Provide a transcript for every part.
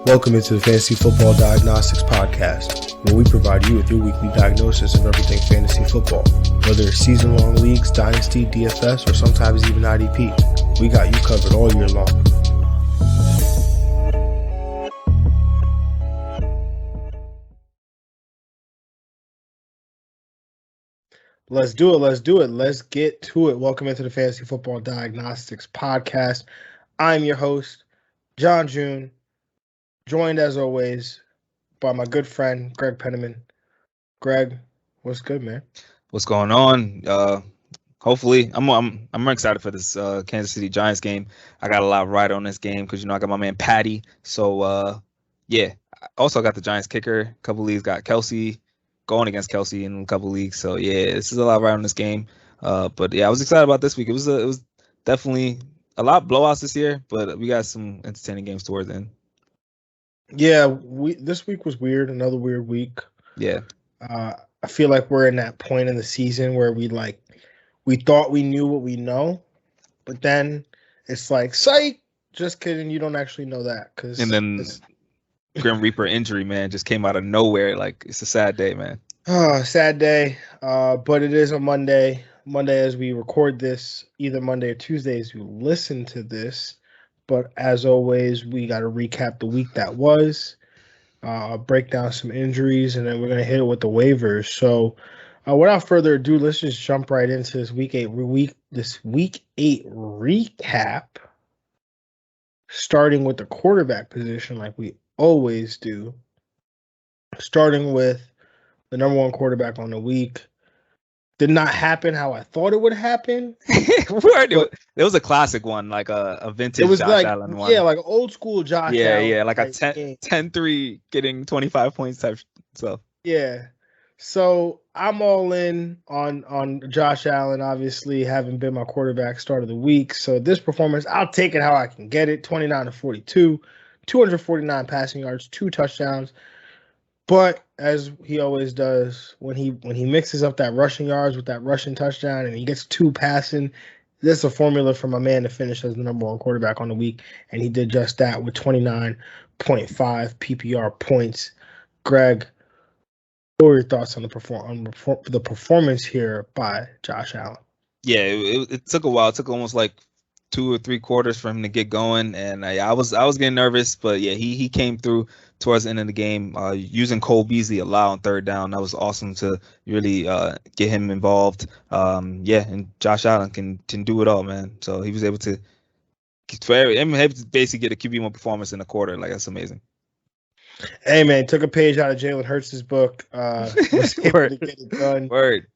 Welcome into the Fantasy Football Diagnostics Podcast, where we provide you with your weekly diagnosis of everything fantasy football. Whether it's season-long leagues, dynasty, DFS, or sometimes even IDP, we got you covered all year long. Let's do it. Let's get to it. Welcome into the Fantasy Football Diagnostics Podcast. I'm your host, John June, joined as always by my good friend, Greg Penniman. Greg, what's good, man? What's going on? Hopefully, I'm excited for this Kansas City Giants game. I got a lot right on this game because, I got my man Patty. So, yeah. Also got the Giants kicker. A couple leagues got Kelsey, going against Kelsey in a couple leagues. So, yeah, this is a lot right on this game. But, yeah, I was excited about this week. It was definitely a lot of blowouts this year, but we got some entertaining games towards the end. Yeah, this week was weird. Another weird week. Yeah. I feel like we're in that point in the season where we thought we knew what we know, but then it's like, psych, just kidding. You don't actually know that. And then Grim Reaper injury, man, just came out of nowhere. Like, it's a sad day, man. Sad day. But it is a Monday. Monday as we record this, either Monday or Tuesday as you listen to this. But as always, we got to recap the week that was, break down some injuries, and then we're going to hit it with the waivers. So without further ado, let's just jump right into this week eight recap, starting with the quarterback position like we always do, starting with the number one quarterback on the week. Did not happen how I thought it would happen. It was a classic one, like a vintage Josh Allen one. Yeah, like old school Josh Allen. Yeah, like a 10-3 getting 25 points type stuff. Yeah. So I'm all in on Josh Allen, obviously, having been my quarterback start of the week. So this performance, I'll take it how I can get it. 29-42, 249 passing yards, 2 touchdowns. But as he always does, when he mixes up that rushing yards with that rushing touchdown and he gets 2 passing, that's a formula for my man to finish as the number one quarterback on the week. And he did just that with 29.5 PPR points. Greg, what were your thoughts on the performance here by Josh Allen? Yeah, it took a while. It took almost like 2 or 3 quarters for him to get going, and I was getting nervous, but yeah, he came through towards the end of the game, using Cole Beasley a lot on third down. That was awesome to really get him involved. And Josh Allen can do it all, man. So he was able to basically get a QB1 performance in a quarter. Like, that's amazing. Hey, man, took a page out of Jalen Hurts' book. Was able to get it done. Word.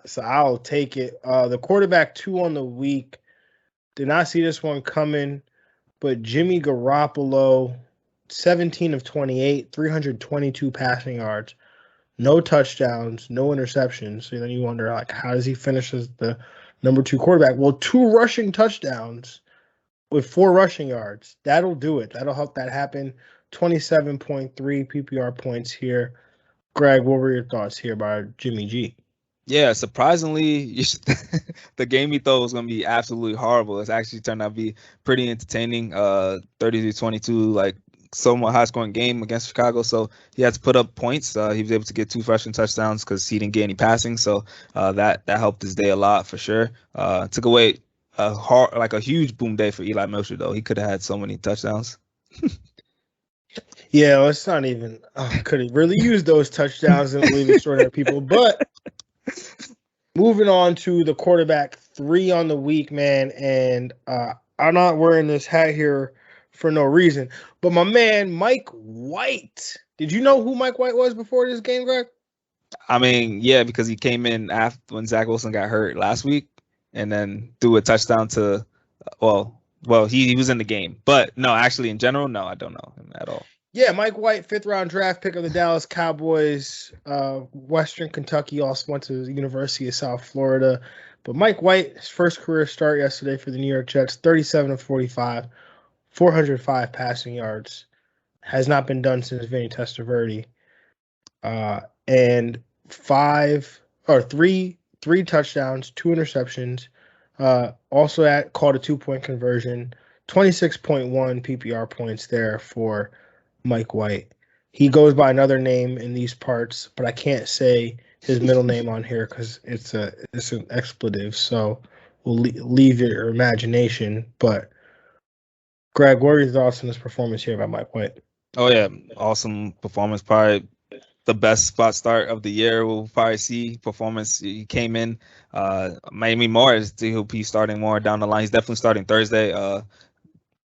So I'll take it. The quarterback 2 on the week. Did not see this one coming, but Jimmy Garoppolo, 17 of 28, 322 passing yards, no touchdowns, no interceptions. So then you wonder, like, how does he finish as the number 2 quarterback? Well, 2 rushing touchdowns with 4 rushing yards. That'll do it. That'll help that happen. 27.3 PPR points here. Greg, what were your thoughts here by Jimmy G? Yeah, surprisingly, the game he thought was going to be absolutely horrible. It's actually turned out to be pretty entertaining. 30-22, like somewhat high-scoring game against Chicago. So he had to put up points. He was able to get 2 rushing touchdowns because he didn't get any passing. So that helped his day a lot for sure. Took away a huge boom day for Eli Milcher, though. He could have had so many touchdowns. Yeah, let's not even could have really used those touchdowns and leave extraordinary people. But moving on to the quarterback 3 on the week, man, and I'm not wearing this hat here for no reason, but my man Mike White. Did you know who Mike White was before this game, Greg? I mean, yeah, because he came in after when Zach Wilson got hurt last week, and then threw a touchdown to, well, he was in the game, but no, actually, in general, no, I don't know him at all. Yeah, Mike White, 5th-round draft pick of the Dallas Cowboys, Western Kentucky, also went to the University of South Florida. But Mike White, his first career start yesterday for the New York Jets, 37 of 45, 405 passing yards. Has not been done since Vinny Testaverde. And 3 touchdowns, 2 interceptions. Also called a 2-point conversion, 26.1 PPR points there for Mike White. He goes by another name in these parts, but I can't say his middle name on here because it's an expletive. So we'll leave your imagination. But Greg, what are your thoughts on this performance here by Mike White? Oh yeah, awesome performance. Probably the best spot start of the year. We'll probably see performance. He came in. Maybe Morris, he'll be starting more down the line. He's definitely starting Thursday.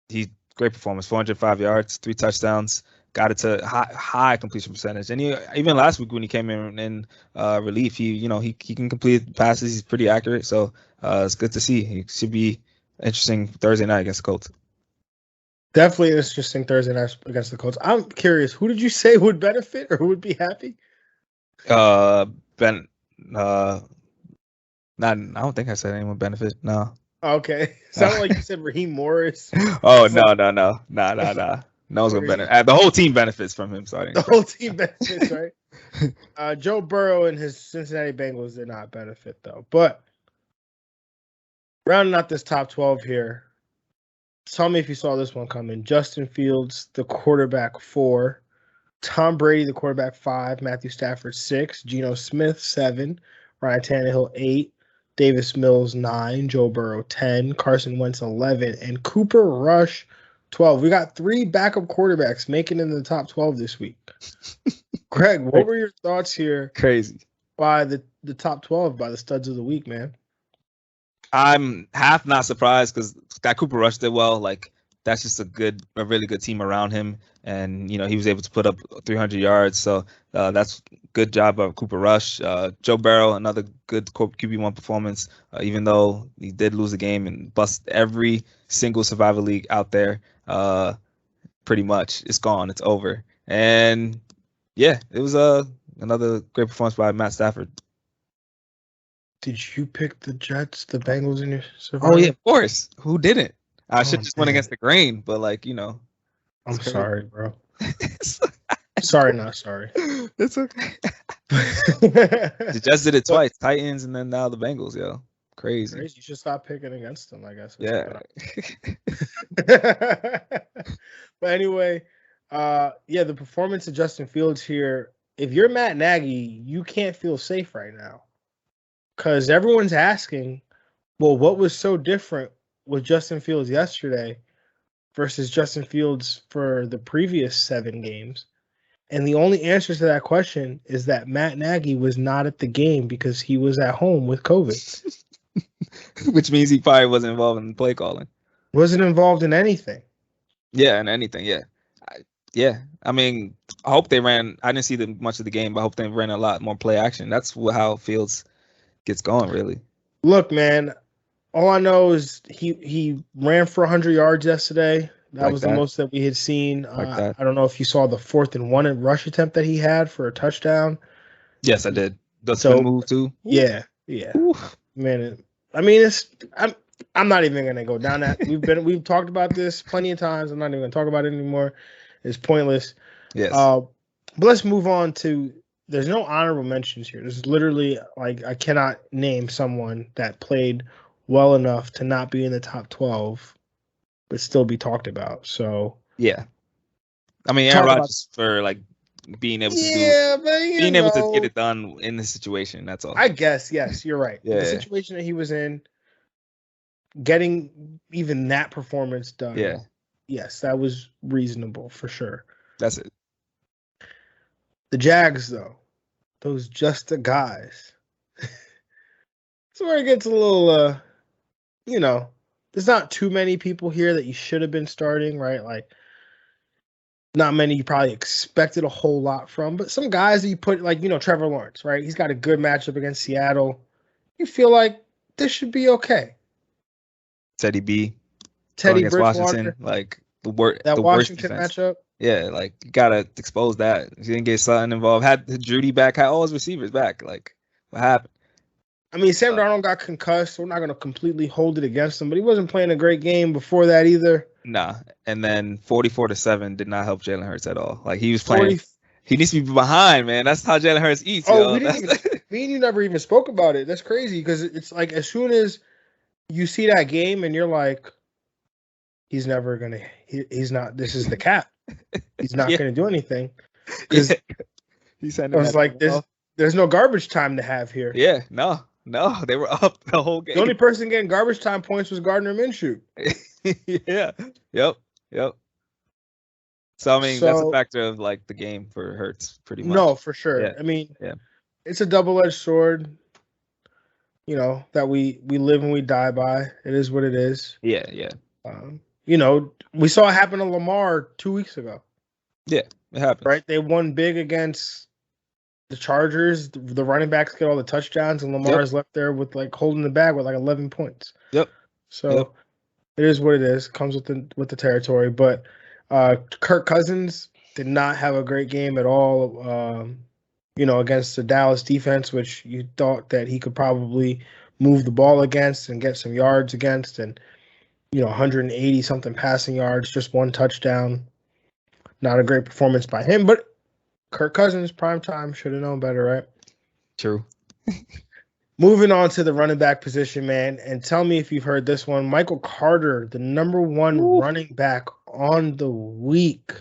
He great performance. 405 yards, 3 touchdowns. Got it to high completion percentage. And even last week when he came in relief, he can complete passes. He's pretty accurate. So it's good to see. He should be interesting Thursday night against the Colts. Definitely an interesting Thursday night against the Colts. I'm curious, who did you say would benefit or who would be happy? I don't think I said anyone benefit. No. Okay. Sounded like you said Raheem Morris. Oh, no. No one's going to benefit. The whole team benefits from him starting. The whole team benefits, right? Joe Burrow and his Cincinnati Bengals did not benefit, though. But rounding out this top 12 here, tell me if you saw this one coming. Justin Fields, the quarterback 4. Tom Brady, the quarterback 5. Matthew Stafford 6. Geno Smith 7. Ryan Tannehill 8. Davis Mills 9. Joe Burrow 10. Carson Wentz 11. And Cooper Rush 12. We got 3 backup quarterbacks making it in the top 12 this week. Greg, what were your thoughts here? Crazy. By the top 12 by the studs of the week, man? I'm half not surprised because that Cooper Rush did well. Like, that's just a really good team around him. And, he was able to put up 300 yards. So that's good job of Cooper Rush. Joe Burrow, another good QB1 performance, even though he did lose the game and bust every single survival league out there. Pretty much. It's gone. It's over. And, yeah, it was another great performance by Matt Stafford. Did you pick the Jets, the Bengals in your survival? Oh, yeah, of course. Who didn't? I should just went against the grain, but I'm sorry, bro. Sorry, not sorry. It's okay. The Jets did it twice. Titans and then now the Bengals, yo. Crazy. You should stop picking against them, I guess. Yeah. But anyway, the performance of Justin Fields here, if you're Matt Nagy, you can't feel safe right now. Because everyone's asking, well, what was so different with Justin Fields yesterday versus Justin Fields for the previous 7 games? And the only answer to that question is that Matt Nagy was not at the game because he was at home with COVID. Which means he probably wasn't involved in play calling. Wasn't involved in anything. Yeah, in anything, yeah. I mean, I hope they ran. I didn't see much of the game, but I hope they ran a lot more play action. That's how Fields gets going, really. Look, man, all I know is he ran for 100 yards yesterday. That was the most that we had seen. I don't know if you saw the 4th and 1 rush attempt that he had for a touchdown. Yes, I did. The spin move too. Yeah. Oof. Man, I mean, I'm not even gonna go down that. We've talked about this plenty of times. I'm not even gonna talk about it anymore. It's pointless. Yes. But let's move on to. There's no honorable mentions here. There's literally I cannot name someone that played well enough to not be in the top 12, but still be talked about. So yeah, I mean, Aaron Rodgers for being able to to get it done in this situation. That's all. I guess yes, you're right. Yeah. The situation that he was in, getting even that performance done. Yeah. Yes, that was reasonable for sure. That's it. The Jags, though, those just the guys. That's where it gets a little, there's not too many people here that you should have been starting, right? Like, not many you probably expected a whole lot from, but some guys that you put, Trevor Lawrence, right? He's got a good matchup against Seattle. You feel like this should be okay. Teddy Bridgewater, Washington, the Washington worst defense. Matchup. Yeah, you gotta expose that. You didn't get Sutton involved. Had Judy back. Had all his receivers back. What happened? I mean, Sam Darnold got concussed, so we're not gonna completely hold it against him. But he wasn't playing a great game before that either. Nah, and then 44-7 did not help Jalen Hurts at all. He was playing. He needs to be behind, man. That's how Jalen Hurts eats. Oh, me and you never even spoke about it. That's crazy because it's as soon as you see that game and you're like, he's never gonna. He's not. This is the cap. he's not Yeah. going to do anything. Because He's I was like, there's no garbage time to have here. Yeah, no, they were up the whole game. The only person getting garbage time points was Gardner Minshew. Yeah, yep. So I mean, that's a factor of like the game for Hurts, pretty much. No, for sure. Yeah. I mean, yeah, it's a double-edged sword. You know that we live and we die by. It is what it is. Yeah. You know, we saw it happen to Lamar 2 weeks ago. Yeah, it happened. Right? They won big against the Chargers. The running backs get all the touchdowns, and Lamar's left there with like holding the bag with like 11 points. Yep. So it is what it is. Comes with the territory. But Kirk Cousins did not have a great game at all. You know, against the Dallas defense, which you thought that he could probably move the ball against and get some yards against, and 180 something passing yards, just one touchdown. Not a great performance by him, but Kirk Cousins, primetime, should have known better, right? True. Moving on to the running back position, man, and tell me if you've heard this one. Michael Carter, the number one running back on the week.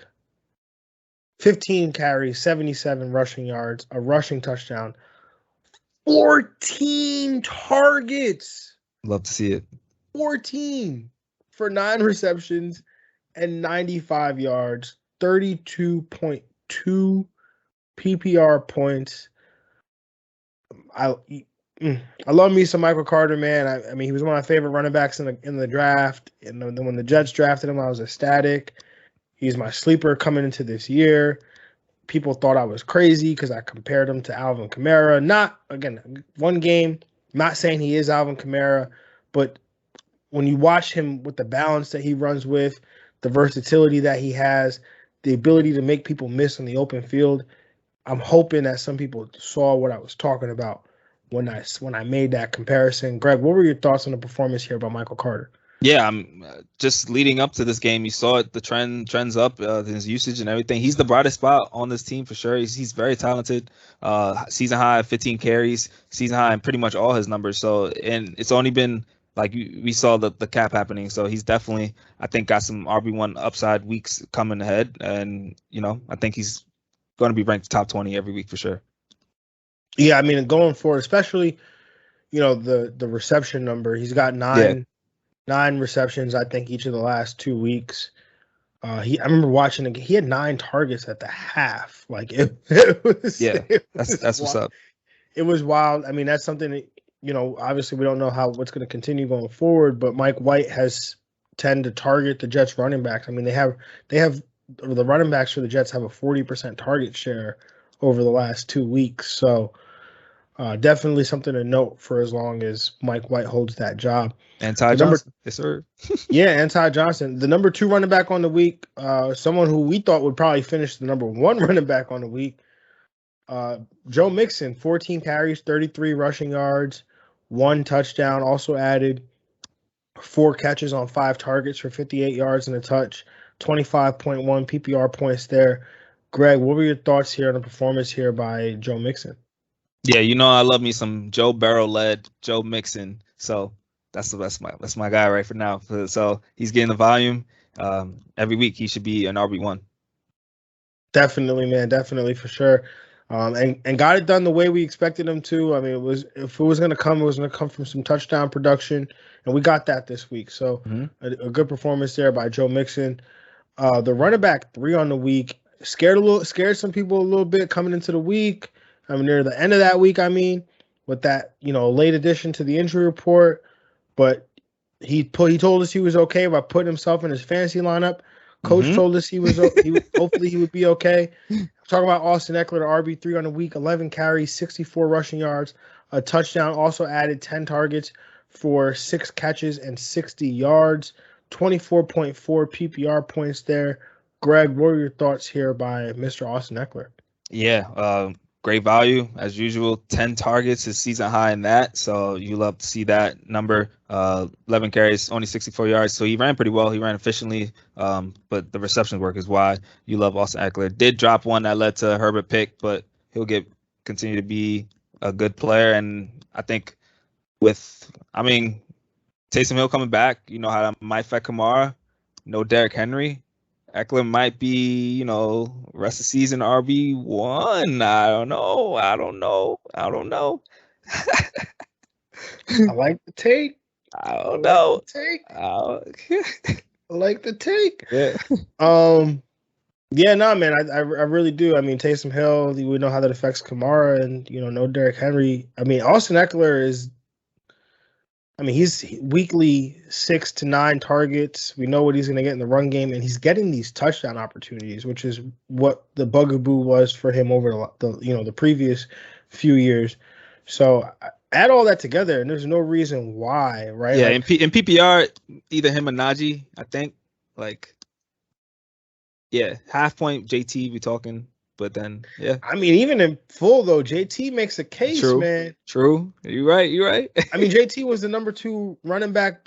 15 carries, 77 rushing yards, a rushing touchdown, 14 targets. Love to see it. 14 for 9 receptions and 95 yards, 32.2 PPR points. I love me some Michael Carter, man. I mean, he was one of my favorite running backs in the draft. And then when the Jets drafted him, I was ecstatic. He's my sleeper coming into this year. People thought I was crazy because I compared him to Alvin Kamara. Not, again, one game. Not saying he is Alvin Kamara, but when you watch him with the balance that he runs with, the versatility that he has, the ability to make people miss on the open field, I'm hoping that some people saw what I was talking about when I made that comparison. Greg, what were your thoughts on the performance here by Michael Carter? Yeah, I'm just leading up to this game. You saw it, the trends up, his usage and everything. He's the brightest spot on this team for sure. He's very talented. Season high 15 carries, season high in pretty much all his numbers. So, and it's only been like we saw the cap happening. So he's definitely, I think, got some RB1 upside weeks coming ahead. And, I think he's going to be ranked top 20 every week for sure. Yeah, I mean, going forward, especially, the reception number, he's got 9 receptions, I think, each of the last 2 weeks. I remember watching it. He had 9 targets at the half. Like it was. Yeah, that's wild. what's up. It was wild. I mean, that's something that, obviously we don't know what's going to continue going forward. But Mike White has tended to target the Jets running backs. I mean, they have the running backs for the Jets have a 40% target share over the last 2 weeks. So definitely something to note for as long as Mike White holds that job. And Ty Johnson. Yes, sir. Yeah, and Ty Johnson. The number 2 running back on the week, someone who we thought would probably finish the number 1 running back on the week, Joe Mixon, 14 carries, 33 rushing yards, 1 touchdown, also added 4 catches on 5 targets for 58 yards and a touch, 25.1 PPR points there. Greg, what were your thoughts here on the performance here by Joe Mixon? Yeah, I love me some Joe Burrow-led Joe Mixon. So that's my guy right for now. So he's getting the volume. Every week he should be an RB1. Definitely, man. Definitely, for sure. And got it done the way we expected him to. I mean, if it was going to come, it was going to come from some touchdown production, and we got that this week. So a good performance there by Joe Mixon. The running back 3 on the week scared some people a little bit coming into the week. I mean, near the end of that week, with that, late addition to the injury report, but he told us he was okay by putting himself in his fantasy lineup. Coach told us hopefully he would be okay. Talking about Austin Eckler, RB3 on the week, 11 carries, 64 rushing yards, a touchdown. Also added 10 targets for 6 catches and 60 yards, 24.4 PPR points there. Greg, what are your thoughts here by Mr. Austin Eckler? Yeah, great value as usual. 10 targets, his season high in that. So you love to see that number. 11 carries, only 64 yards. So he ran pretty well. He ran efficiently. But the reception work is why you love Austin Eckler. Did drop one that led to a Herbert pick, but he'll continue to be a good player. And I think Taysom Hill coming back, how that might affect Kamara. No Derrick Henry. Eckler might be, rest of season RB1. I don't know. I like the take. I don't know. I like the take. Yeah. Yeah, no, man, I really do. I mean, Taysom Hill, we know how that affects Kamara, and no Derrick Henry. I mean, Austin Eckler he's weekly 6 to 9 targets. We know what he's going to get in the run game, and he's getting these touchdown opportunities, which is what the bugaboo was for him over the previous few years. So add all that together, and there's no reason why, right? Yeah, in PPR, either him or Najee, I think. Yeah, half point JT we talking, but then yeah. I mean, even in full though, JT makes a case, man. True. You're right. I mean, JT was the number 2 running back,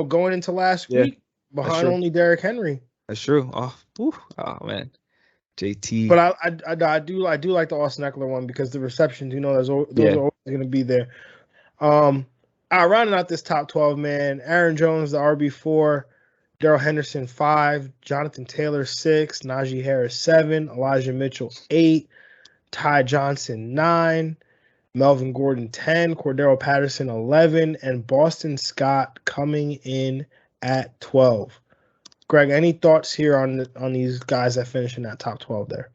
going into last week behind only Derrick Henry. That's true. Oh man, JT. But I do like the Austin Eckler one because the receptions, those are always going to be there. Rounding out this top 12, man. Aaron Jones, the RB4. Darrell Henderson 5, Jonathan Taylor 6, Najee Harris 7, Elijah Mitchell 8, Ty Johnson 9, Melvin Gordon 10, Cordero Patterson 11, and Boston Scott coming in at 12. Greg, any thoughts here on these guys that finish in that top 12 there?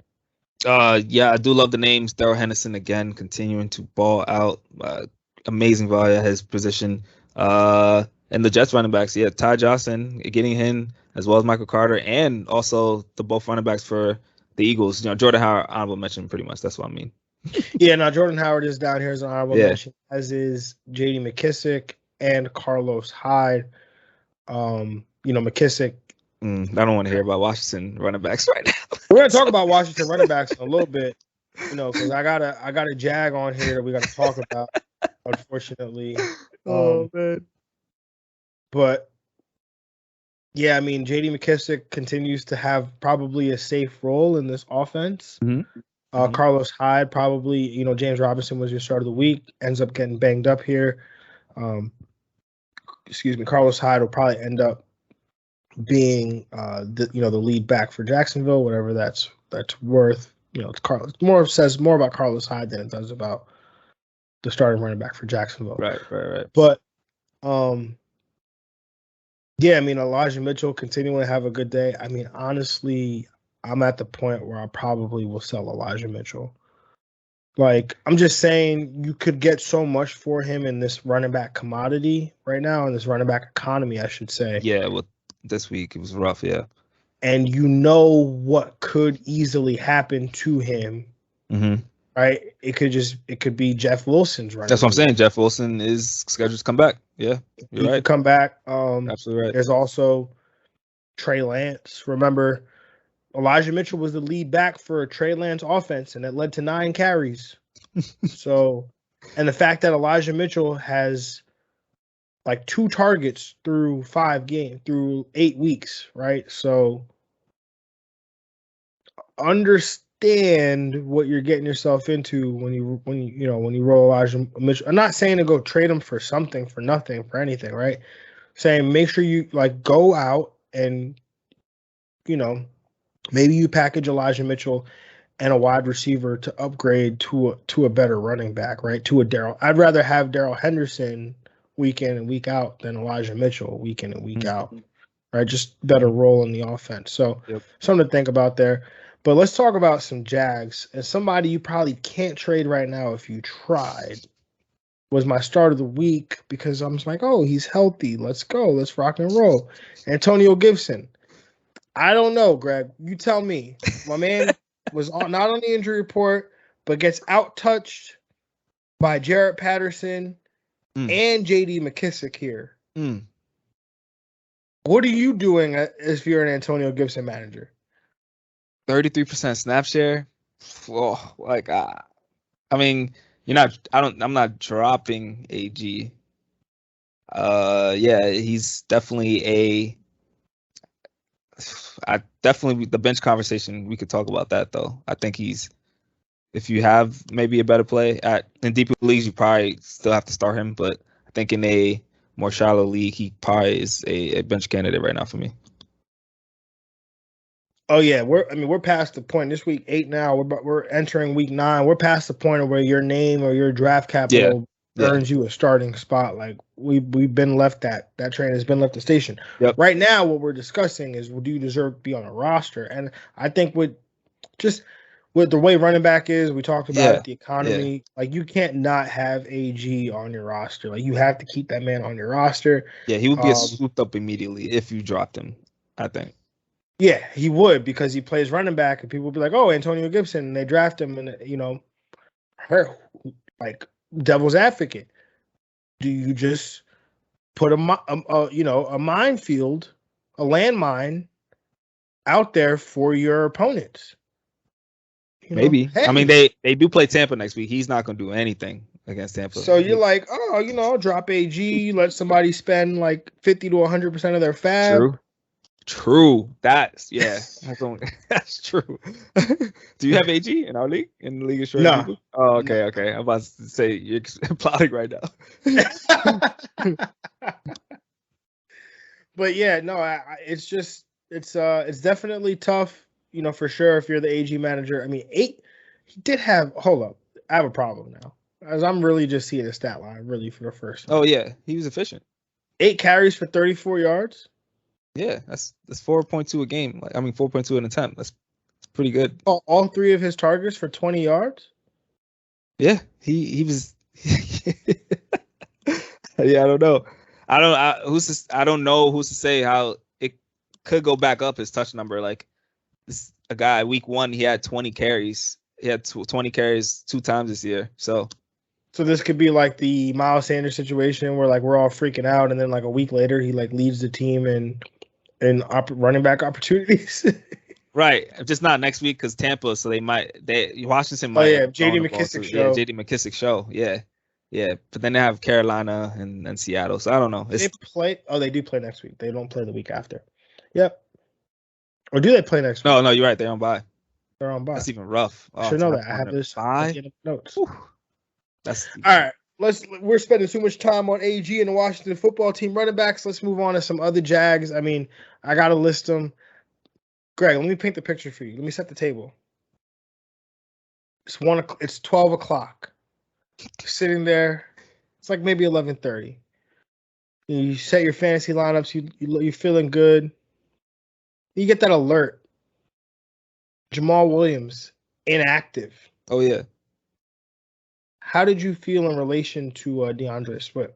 Yeah, I do love the names. Darrell Henderson again continuing to ball out. Amazing value at his position. And the Jets running backs, Ty Johnson getting in, as well as Michael Carter, and also the both running backs for the Eagles. Jordan Howard, honorable mention, pretty much. That's what I mean. Yeah, now Jordan Howard is down here as an honorable mention, as is J.D. McKissick and Carlos Hyde. McKissick. I don't want to hear about Washington running backs right now. We're going to talk about Washington running backs in a little bit, because I got a Jag on here that we got to talk about, unfortunately. Man. But, yeah, I mean, J.D. McKissick continues to have probably a safe role in this offense. Mm-hmm. Carlos Hyde probably, James Robinson was your start of the week, ends up getting banged up here. Carlos Hyde will probably end up being, the lead back for Jacksonville, whatever that's worth. It's Carlos. Says more about Carlos Hyde than it does about the starting running back for Jacksonville. Right. But, yeah, I mean, Elijah Mitchell continuing to have a good day. I mean, honestly, I'm at the point where I probably will sell Elijah Mitchell. I'm just saying you could get so much for him in this running back commodity right now, in this running back economy, I should say. Yeah, well, this week it was rough, yeah. And what could easily happen to him, right? It could be Jeff Wilson's running. That's what I'm saying. Jeff Wilson is scheduled to come back. Yeah, you're right. Come back. Absolutely right. There's also Trey Lance. Remember, Elijah Mitchell was the lead back for a Trey Lance offense, and it led to 9 carries. So, and the fact that Elijah Mitchell has 2 targets through 8 weeks, right? So, understand what you're getting yourself into when you roll Elijah Mitchell. I'm not saying to go trade him for something, for nothing, for anything, right? Saying make sure you go out and maybe you package Elijah Mitchell and a wide receiver to upgrade to a better running back, right? To a Darrell. I'd rather have Darrell Henderson week in and week out than Elijah Mitchell week in and week out, right? Just better role in the offense. So something to think about there. But let's talk about some Jags. And somebody you probably can't trade right now if you tried was my start of the week, because I'm just like, oh, he's healthy. Let's go. Let's rock and roll. Antonio Gibson. I don't know, Greg. You tell me. My man was not on the injury report, but gets out-touched by Jarrett Patterson and J.D. McKissick here. What are you doing if you're an Antonio Gibson manager? 33% snap share. Oh, I mean, I'm not dropping AG. Yeah, he's definitely the bench conversation. We could talk about that though. I think if you have maybe a better play in deeper leagues, you probably still have to start him. But I think in a more shallow league, he probably is a bench candidate right now for me. Oh yeah, we're past the point. This week 8 now. We're entering week 9. We're past the point of where your name or your draft capital earns you a starting spot. Like we've been left that train has been left the station. Yep. Right now, what we're discussing is, do you deserve to be on a roster? And I think with the way running back is, we talked about it, the economy. Like you can't not have AG on your roster. Like you have to keep that man on your roster. Yeah, he would be swooped up immediately if you dropped him, I think. Yeah, he would, because he plays running back, and people would be like, "Oh, Antonio Gibson," and they draft him, and like devil's advocate. Do you just put a minefield, a landmine out there for your opponents? Maybe. Hey. I mean, they do play Tampa next week. He's not going to do anything against Tampa. So you're like, oh, drop AG, let somebody spend like 50 to 100% of their fab. True. That's true. Do you have AG in our league? In the league of short people? Oh, okay, okay. I'm about to say you're plotting right now. But yeah, no, it's definitely tough, for sure, if you're the AG manager. I mean, he did have. Hold up, I have a problem now, as I'm really just seeing the stat line really for the first time. Oh yeah, he was efficient. 8 carries for 34 yards. Yeah, that's 4.2 a game. 4.2 an attempt. That's pretty good. All 3 of his targets for 20 yards. Yeah, he was. Yeah, I don't know. I don't know who's to say how it could go back up, his touch number. Like this, a guy week 1, he had 20 carries. He had 20 carries 2 times this year. So this could be like the Miles Sanders situation where like we're all freaking out, and then like a week later he like leads the team in running back opportunities. Right, just not next week because Tampa. So Washington might. Oh yeah, J.D. McKissick show. Yeah, J.D. McKissick show. Yeah. But then they have Carolina and Seattle. So I don't know. They play. Oh, they do play next week. They don't play the week after. Yep. Or do they play next week? No, you're right. They're on bye. They're on bye. That's even rough. I should know that. I have this notes. Whew. That's all right. We're spending too much time on AG and the Washington football team running backs. Let's move on to some other Jags. I mean, I gotta list them. Greg, let me paint the picture for you. Let me set the table. It's 12 o'clock. You're sitting there. It's like maybe 11:30. You set your fantasy lineups. You're feeling good. You get that alert. Jamal Williams inactive. Oh yeah. How did you feel in relation to DeAndre Swift?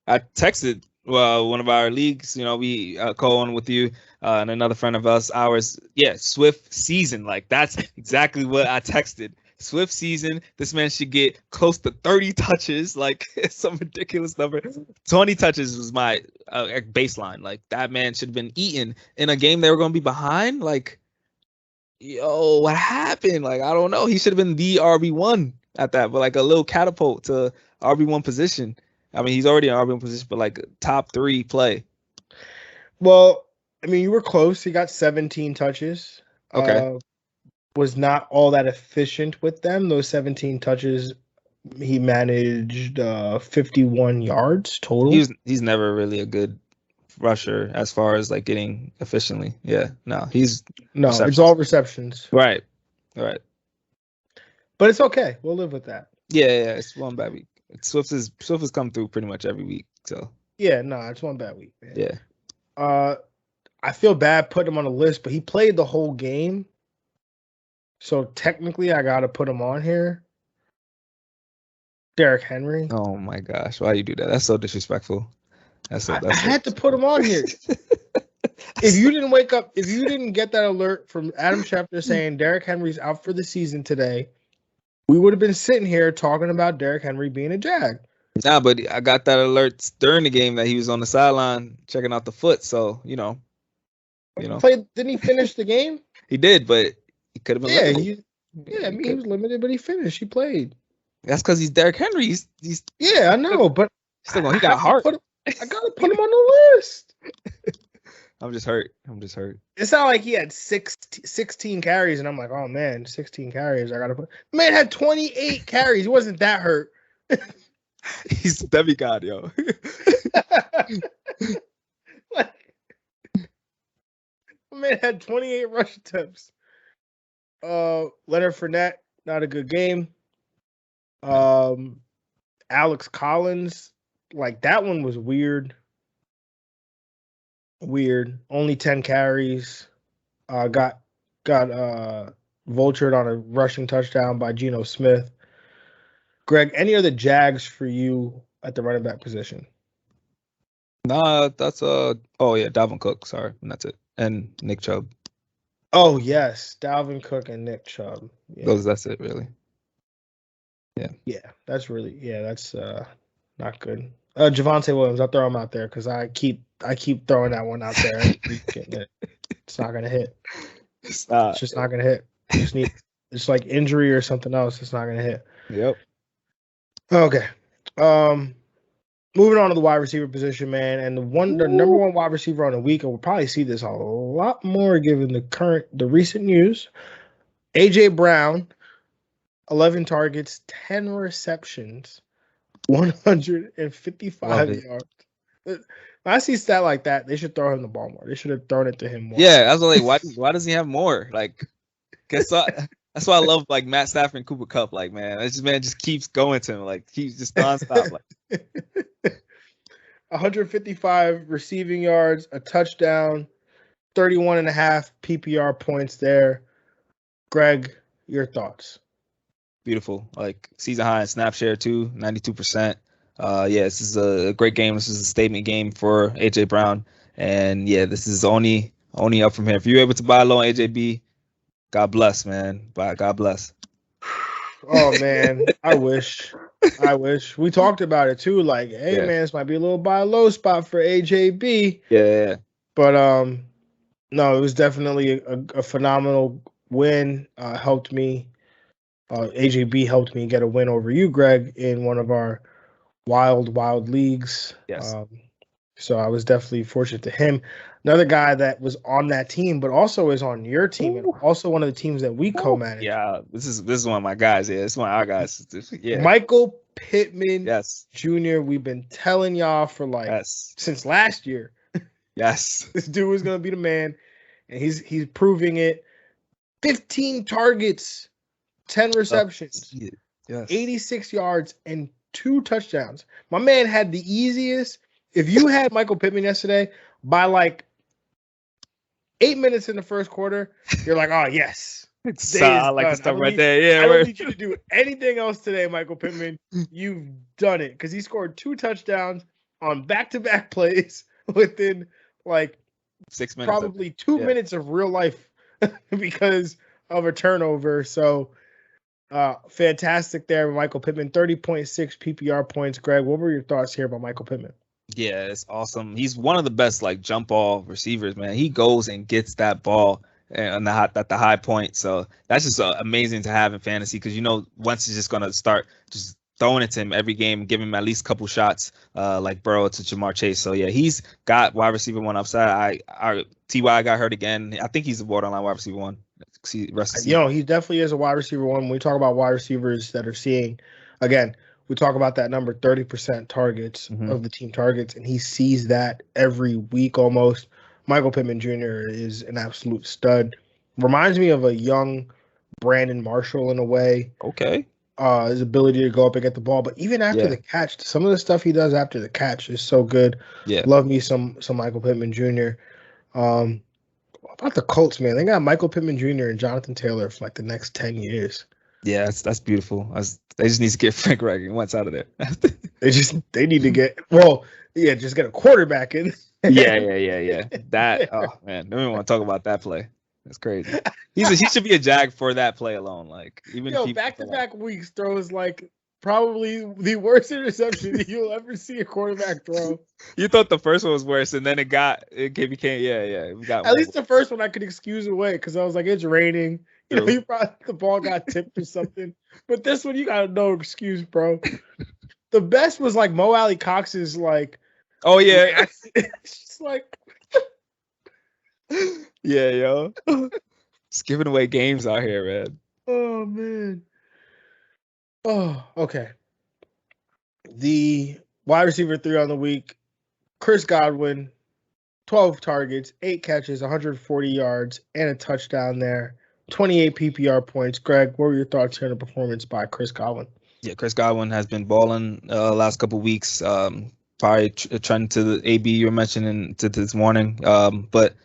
I texted one of our leagues, we co-own with you and another friend of ours. Yeah, Swift season. Like that's exactly what I texted. Swift season. This man should get close to 30 touches. Like some ridiculous number. 20 touches was my baseline. Like that man should have been eaten in a game they were going to be behind. Like, yo, what happened? Like I don't know. He should have been the RB1 at that, but like a little catapult to RB1 position. I mean, he's already in RB1 position, but like top 3 play. Well, I mean, you were close. He got 17 touches. Okay. Was not all that efficient with them. Those 17 touches, he managed 51 yards total. He's never really a good rusher as far as like getting efficiently. Yeah, no, it's all receptions. Right. But it's okay. We'll live with that. Yeah, it's one bad week. Swift has come through pretty much every week. So yeah, no, it's one bad week, man. Yeah. I feel bad putting him on the list, but he played the whole game. So technically I gotta put him on here. Derrick Henry. Oh my gosh, why you do that? That's so disrespectful. I had to put him on here. If you didn't get that alert from Adam Schefter saying Derrick Henry's out for the season today, we would have been sitting here talking about Derrick Henry being a Jag. Nah, but I got that alert during the game that he was on the sideline checking out the foot. So, Didn't he finish the game? He did, but he could have been limited. He was limited, but he finished. He played. That's because he's Derrick Henry. He's yeah, I know, but he got heart. I gotta put him on the list. I'm just hurt. It's not like he had 16 carries, and I'm like, oh man, 16 carries. I gotta put. Man had 28 carries. He wasn't that hurt. He's a demigod, yo. My man had 28 rush attempts. Leonard Fournette, not a good game. Alex Collins, like that one was weird. Only 10 carries. Got vultured on a rushing touchdown by Geno Smith. Greg, any other Jags for you at the running back position? Nah, that's Dalvin Cook, sorry, and that's it. And Nick Chubb. Oh yes, Dalvin Cook and Nick Chubb. Yeah. That's it really. Yeah, that's not good. Javonte Williams, I'll throw him out there because I keep throwing that one out there. It's not gonna hit. It's just not gonna hit. It's like injury or something else. It's not gonna hit. Yep. Okay. Moving on to the wide receiver position, man, and the number one wide receiver on the week, and we'll probably see this a lot more given the recent news. AJ Brown, 11 targets, 10 receptions, 155 yards. When I see a stat like that, they should throw him the ball more. They should have thrown it to him more. Yeah, I was like, why does he have more? Like, that's why I love like Matt Stafford and Cooper Kupp. Like, man, this man just keeps going to him. Like, he's just nonstop. Like, 155 receiving yards, a touchdown, 31.5 PPR points there. Greg, your thoughts? Beautiful. Like season high in snap share too, 92%. This is a great game. This is a statement game for AJ Brown. And yeah, this is only up from here. If you're able to buy low on AJB, God bless, man. God bless. Oh man, I wish. We talked about it too. Like, hey man, this might be a little buy low spot for AJB. Yeah. But no, it was definitely a phenomenal win. Helped me. AJB helped me get a win over you, Greg, in one of our wild leagues. Yes. So I was definitely fortunate to him. Another guy that was on that team, but also is on your team, and also one of the teams that we co-manage. Yeah, this is one of my guys. Yeah, it's one of our guys. Yeah. Michael Pittman Yes. Jr. We've been telling y'all for since last year. Yes. This dude was gonna be the man, and he's proving it. 15 targets, 10 receptions, yes. 86 yards, and 2 touchdowns. My man had the easiest. If you had Michael Pittman yesterday, by like 8 minutes in the first quarter, you're like, oh yes. I like the stuff right there. Yeah, I don't need you to do anything else today, Michael Pittman. You've done it. Because he scored 2 touchdowns on back-to-back plays within like 6 minutes. Probably 2 minutes of real life because of a turnover. So fantastic there, Michael Pittman. 30.6 PPR points. Greg, what were your thoughts here about Michael Pittman? Yeah, it's awesome. He's one of the best like jump ball receivers, man. He goes and gets that ball at the high point. So that's just amazing to have in fantasy because once he's just gonna start just throwing it to him every game, giving him at least a couple shots, like Burrow to Jamar Chase. So yeah, he's got wide receiver 1 upside. Ty got hurt again. I think he's a borderline wide receiver 1. He definitely is a wide receiver 1. When we talk about wide receivers that are seeing, again, we talk about that number 30% targets of the team targets, and he sees that every week almost. Michael Pittman Jr. is an absolute stud. Reminds me of a young Brandon Marshall in a way. Okay. His ability to go up and get the ball, but even after the catch, some of the stuff he does after the catch is so good. Yeah, love me some Michael Pittman Jr. About the Colts, man, they got Michael Pittman Jr. and Jonathan Taylor for like the next 10 years. Yeah, that's beautiful. They just need to get Frank Reich once out of there. they need to just get a quarterback in. Yeah. That man, don't even want to talk about that play. That's crazy. He should be a Jag for that play alone. Like even back-to-back weeks throws like probably the worst interception you'll ever see a quarterback throw. You thought the first one was worse, and then it became We got at least the first one I could excuse away because I was like, it's raining. The ball got tipped or something. But this one, you got no excuse, bro. The best was like Mo Alley Cox's like. Oh yeah, it's just like. Yeah, yo. Just giving away games out here, man. Oh, man. Oh, okay. The wide receiver 3 on the week, Chris Godwin, 12 targets, 8 catches, 140 yards, and a touchdown there. 28 PPR points. Greg, what were your thoughts here on the performance by Chris Godwin? Yeah, Chris Godwin has been balling last couple of weeks. Probably trending to the AB you were mentioning to this morning. But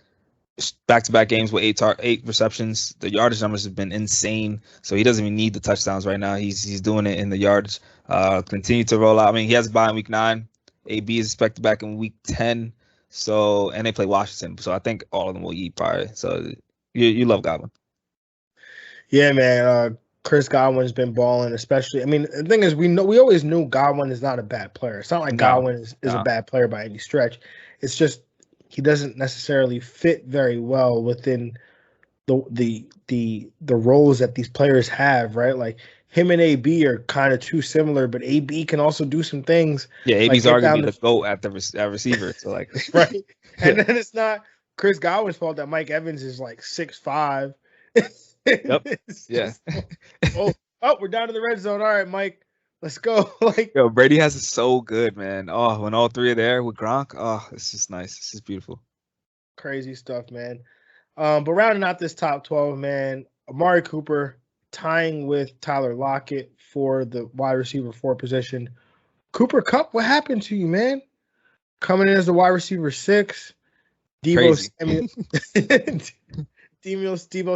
back-to-back games with eight receptions. The yardage numbers have been insane. So he doesn't even need the touchdowns right now. He's doing it in the yardage. Continue to roll out. I mean, he has a bye in week 9. AB is expected back in week 10. So, and they play Washington. So I think all of them will eat probably. So you love Godwin. Yeah, man. Chris Godwin's been balling, especially. I mean, the thing is, we always knew Godwin is not a bad player. It's not like Godwin is a bad player by any stretch. It's just he doesn't necessarily fit very well within the roles that these players have, right? Like him and AB are kind of too similar, but AB can also do some things. Yeah, AB's arguably the GOAT at the receiver. So like, right, and then it's not Chris Godwin's fault that Mike Evans is like 6'5". Yep. Yeah. oh, we're down to the red zone. All right, Mike, let's go. Like, yo, Brady has it so good, man. Oh, when all three are there with Gronk, oh, it's just nice. It's just beautiful. Crazy stuff, man. But rounding out this top 12, man, Amari Cooper tying with Tyler Lockett for the wide receiver 4 position. Cooper Kupp, what happened to you, man? Coming in as the wide receiver 6. Deebo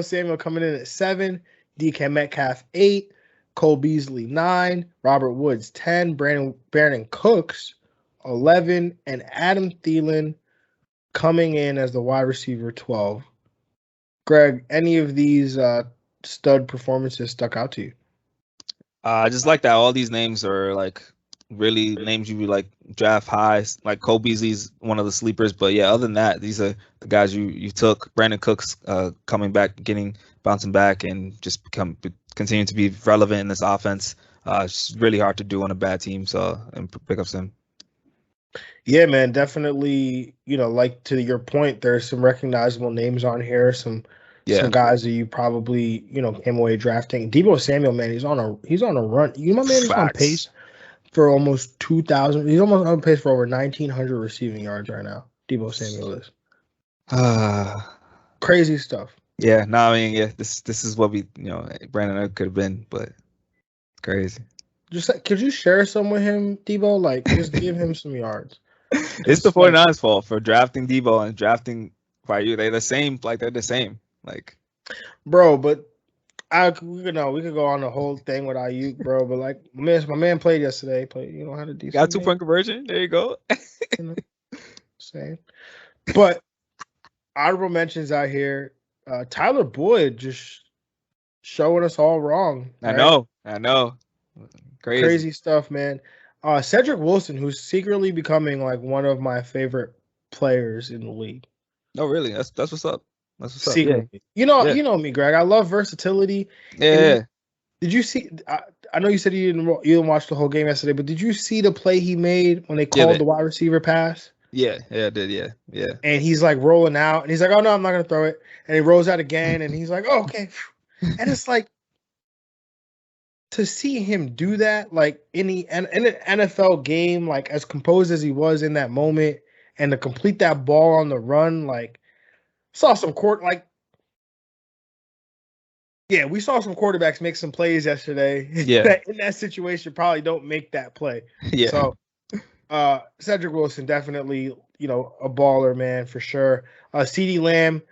Samuel coming in at 7. DK Metcalf 8. Cole Beasley 9. Robert Woods 10. Brandon Cooks 11. And Adam Thielen coming in as the wide receiver 12. Greg, any of these stud performances stuck out to you? I just like that all these names are like really names you would like draft highs. Like Cole Beasley's one of the sleepers, but yeah, other than that, these are the guys you took. Brandon Cooks coming back, bouncing back, and just continuing to be relevant in this offense. It's really hard to do on a bad team, and pick up some. Yeah, man, definitely. Like to your point, there's some recognizable names on here. Some guys that you probably came away drafting. Deebo Samuel, man, he's on a run. My man is on pace for almost 2,000. He's almost on pace for over 1,900 receiving yards right now. Deebo Samuel is. Crazy stuff. Yeah, no, I mean, yeah, this is what we Brandon could have been, but crazy. Just could you share some with him, Deebo? Like, just give him some yards. It's the 49ers' fault for drafting Deebo and drafting you. They're the same. Like, they're the same. Like, bro, but we could go on the whole thing with Ayuk, bro. But like, my man played yesterday. Had a decent. Got 2-point conversion. There you go. Same. But honorable mentions out here. Tyler Boyd just showing us all wrong. Right? I know. Crazy stuff, man. Cedric Wilson, who's secretly becoming like one of my favorite players in the league. Oh, really? That's what's up. That's what's secretly. up. Yeah. You know me, Greg. I love versatility. Yeah. Did you see? I know you said you didn't watch the whole game yesterday, but did you see the play he made when they called the wide receiver pass? Yeah, I did. Yeah. And he's like rolling out, and he's like, "Oh no, I'm not gonna throw it." And he rolls out again, and he's like, "Oh, okay." And it's like, to see him do that, like in an NFL game, like as composed as he was in that moment, and to complete that ball on the run, like saw some we saw some quarterbacks make some plays yesterday. Yeah, that in that situation probably don't make that play. Yeah. So, Cedric Wilson definitely, a baller, man, for sure. CeeDee Lamb,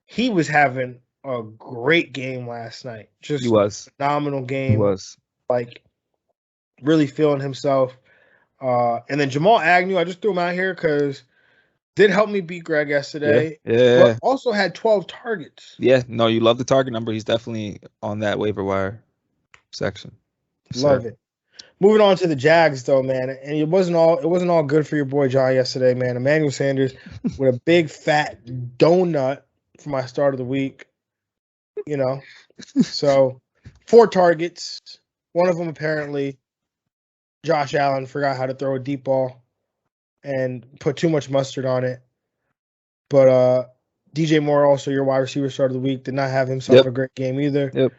he was having a great game last night. Just he was phenomenal game. He was like really feeling himself. And then Jamal Agnew, I just threw him out here because did help me beat Greg yesterday. Yeah. But also had 12 targets. Yeah. No, you love the target number. He's definitely on that waiver wire section. Love it. Moving on to the Jags, though, man, and it wasn't all good for your boy John yesterday, man. Emmanuel Sanders with a big fat donut for my start of the week. So 4 targets. One of them apparently, Josh Allen forgot how to throw a deep ball and put too much mustard on it. But DJ Moore, also your wide receiver start of the week, did not have himself a great game either. Yep.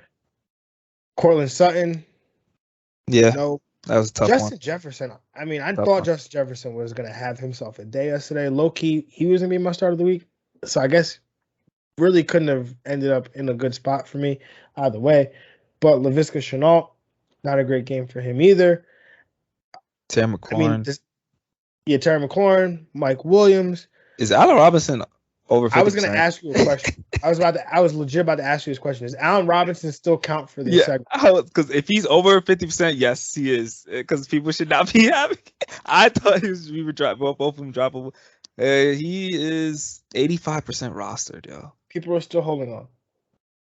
Cortland Sutton. Yeah. That was a tough Justin one. Jefferson. I mean, I Tough thought one. Justin Jefferson was going to have himself a day yesterday. Low key, he was going to be my start of the week. So I guess really couldn't have ended up in a good spot for me either way. But Laviska Shenault, not a great game for him either. Terry I mean, McLaurin. Terry McLaurin, Mike Williams. Is Allen Robinson over 50%? I was going to ask you a question. I was legit about to ask you this question. Does Allen Robinson still count for this segment? Because if he's over 50%, yes, he is. Because people should not be having. I thought we would drop both of them droppable. He is 85% rostered, yo. People are still holding on.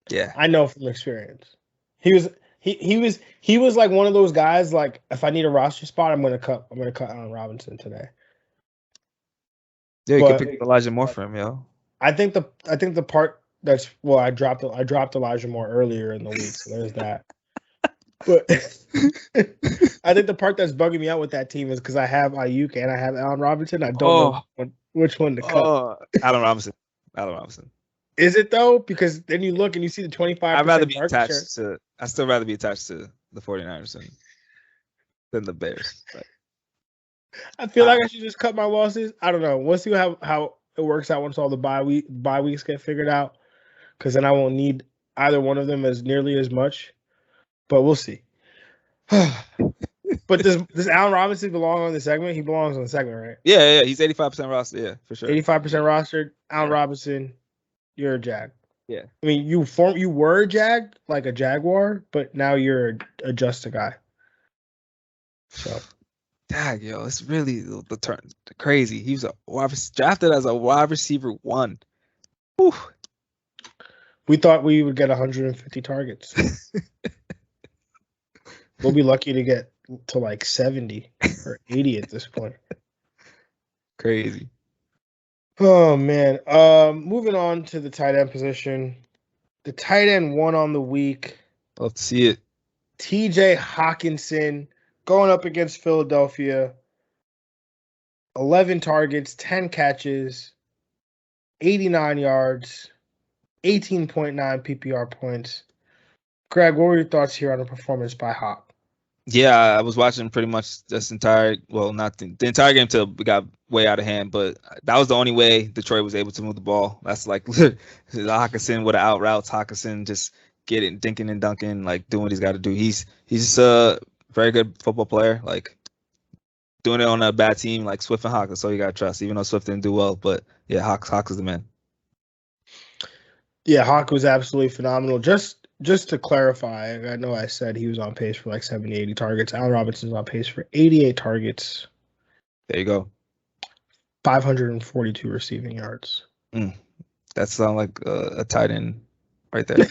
Yeah, I know from experience. He was like one of those guys. Like if I need a roster spot, I'm gonna cut Allen Robinson today. Yeah, you could pick Elijah Moore for him, yo. I think the part that's I dropped Elijah Moore earlier in the week, so there's that. But I think the part that's bugging me out with that team is because I have Ayuk and I have Allen Robinson. I don't know which one to cut. Allen Robinson. Is it though? Because then you look and you see the 25%. I'd rather be attached to. I still rather be attached to the 49ers than the Bears. But I feel like I should just cut my losses. I don't know. We'll see how it works out once all the bye weeks get figured out. Because then I won't need either one of them as nearly as much. But we'll see. But does Allen Robinson belong on the segment? He belongs on the segment, right? Yeah. He's 85% roster. Yeah, for sure. 85% rostered. Allen Robinson, you're a Jag. Yeah. I mean, you were a Jag, like a Jaguar, but now you're a just a guy. So. Dag, yo, it's really the turn crazy. He was drafted as a wide receiver 1. Whew. We thought we would get 150 targets. We'll be lucky to get to like 70 or 80 at this point. Crazy. Oh man. Moving on to the tight end position. The tight end 1 on the week. Love to see it. TJ Hockenson going up against Philadelphia. 11 targets, 10 catches, 89 yards, 18.9 PPR points. Greg, what were your thoughts here on the performance by Hawk? Yeah, I was watching pretty much this entire, not the entire game till we got way out of hand, but that was the only way Detroit was able to move the ball. That's like Hockenson with an out routes. Hockenson just getting, dinking and dunking, like doing what he's got to do. He's just a very good football player, like doing it on a bad team like Swift and Hawk. That's all you got to trust, even though Swift didn't do well. But yeah, Hawk is the man. Yeah, Hawk was absolutely phenomenal. Just to clarify, I know I said he was on pace for like 70, 80 targets. Allen Robinson's on pace for 88 targets. There you go. 542 receiving yards. That sounds like a tight end right there.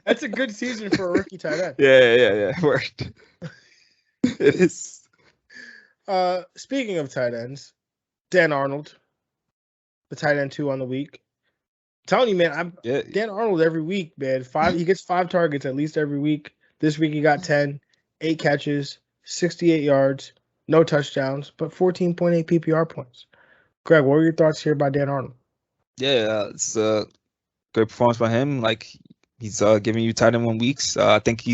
That's a good season for a rookie tight end. Yeah. Worked. It is. Speaking of tight ends, Dan Arnold, the tight end 2 on the week. Telling you, man, Dan Arnold every week, man. He gets 5 targets at least every week. This week he got 10, 8 catches, 68 yards, no touchdowns, but 14.8 PPR points. Greg, what were your thoughts here by Dan Arnold? Yeah, it's a great performance by him. Like he's giving you tight end 1 weeks. I think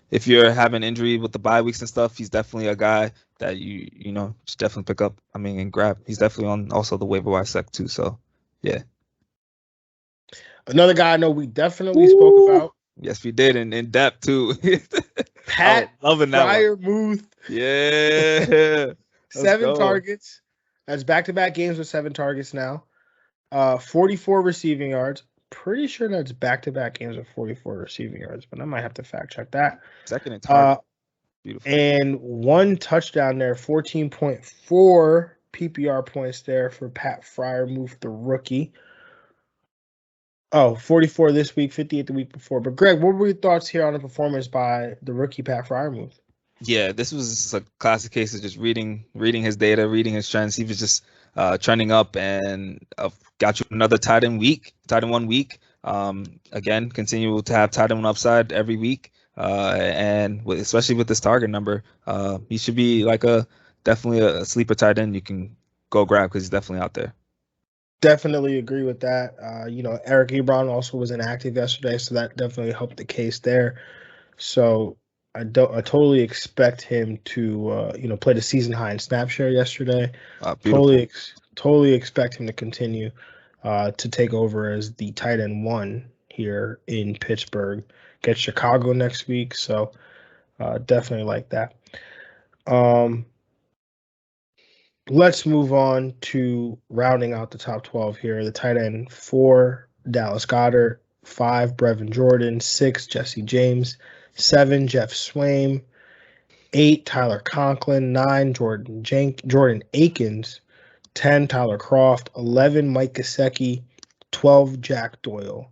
if you're having injury with the bye weeks and stuff, he's definitely a guy that you should definitely pick up. I mean, and grab. He's definitely on also the waiver wire sec too. So yeah. Another guy I know we definitely spoke about. Yes, we did, in depth too. Pat Freiermuth. Yeah. 7 targets. That's back-to-back games with 7 targets now. 44 receiving yards. Pretty sure that's back-to-back games with 44 receiving yards, but I might have to fact check that. Second in target. Beautiful. And 1 touchdown there, 14.4 PPR points there for Pat Freiermuth, the rookie. 44 this week, 58 the week before. But Greg, what were your thoughts here on the performance by the rookie Pat Freiermuth? Yeah, this was a classic case of just reading his data, reading his trends. He was just trending up and got you another tight end 1 week. Again, continue to have tight end 1 upside every week. And especially with this target number, he should be like definitely a sleeper tight end you can go grab because he's definitely out there. Definitely agree with that. Eric Ebron also was inactive yesterday, so that definitely helped the case there. So, I totally expect him to play the season high in snap share yesterday. Totally expect him to continue to take over as the tight end 1 here in Pittsburgh. Get Chicago next week, so definitely like that. Let's move on to rounding out the top 12 here. The tight end 4, Dallas Goedert. 5, Brevin Jordan. 6, Jesse James. 7, Jeff Swaim. 8, Tyler Conklin. 9, Jordan Akins. 10, Tyler Croft. 11, Mike Gesicki. 12, Jack Doyle.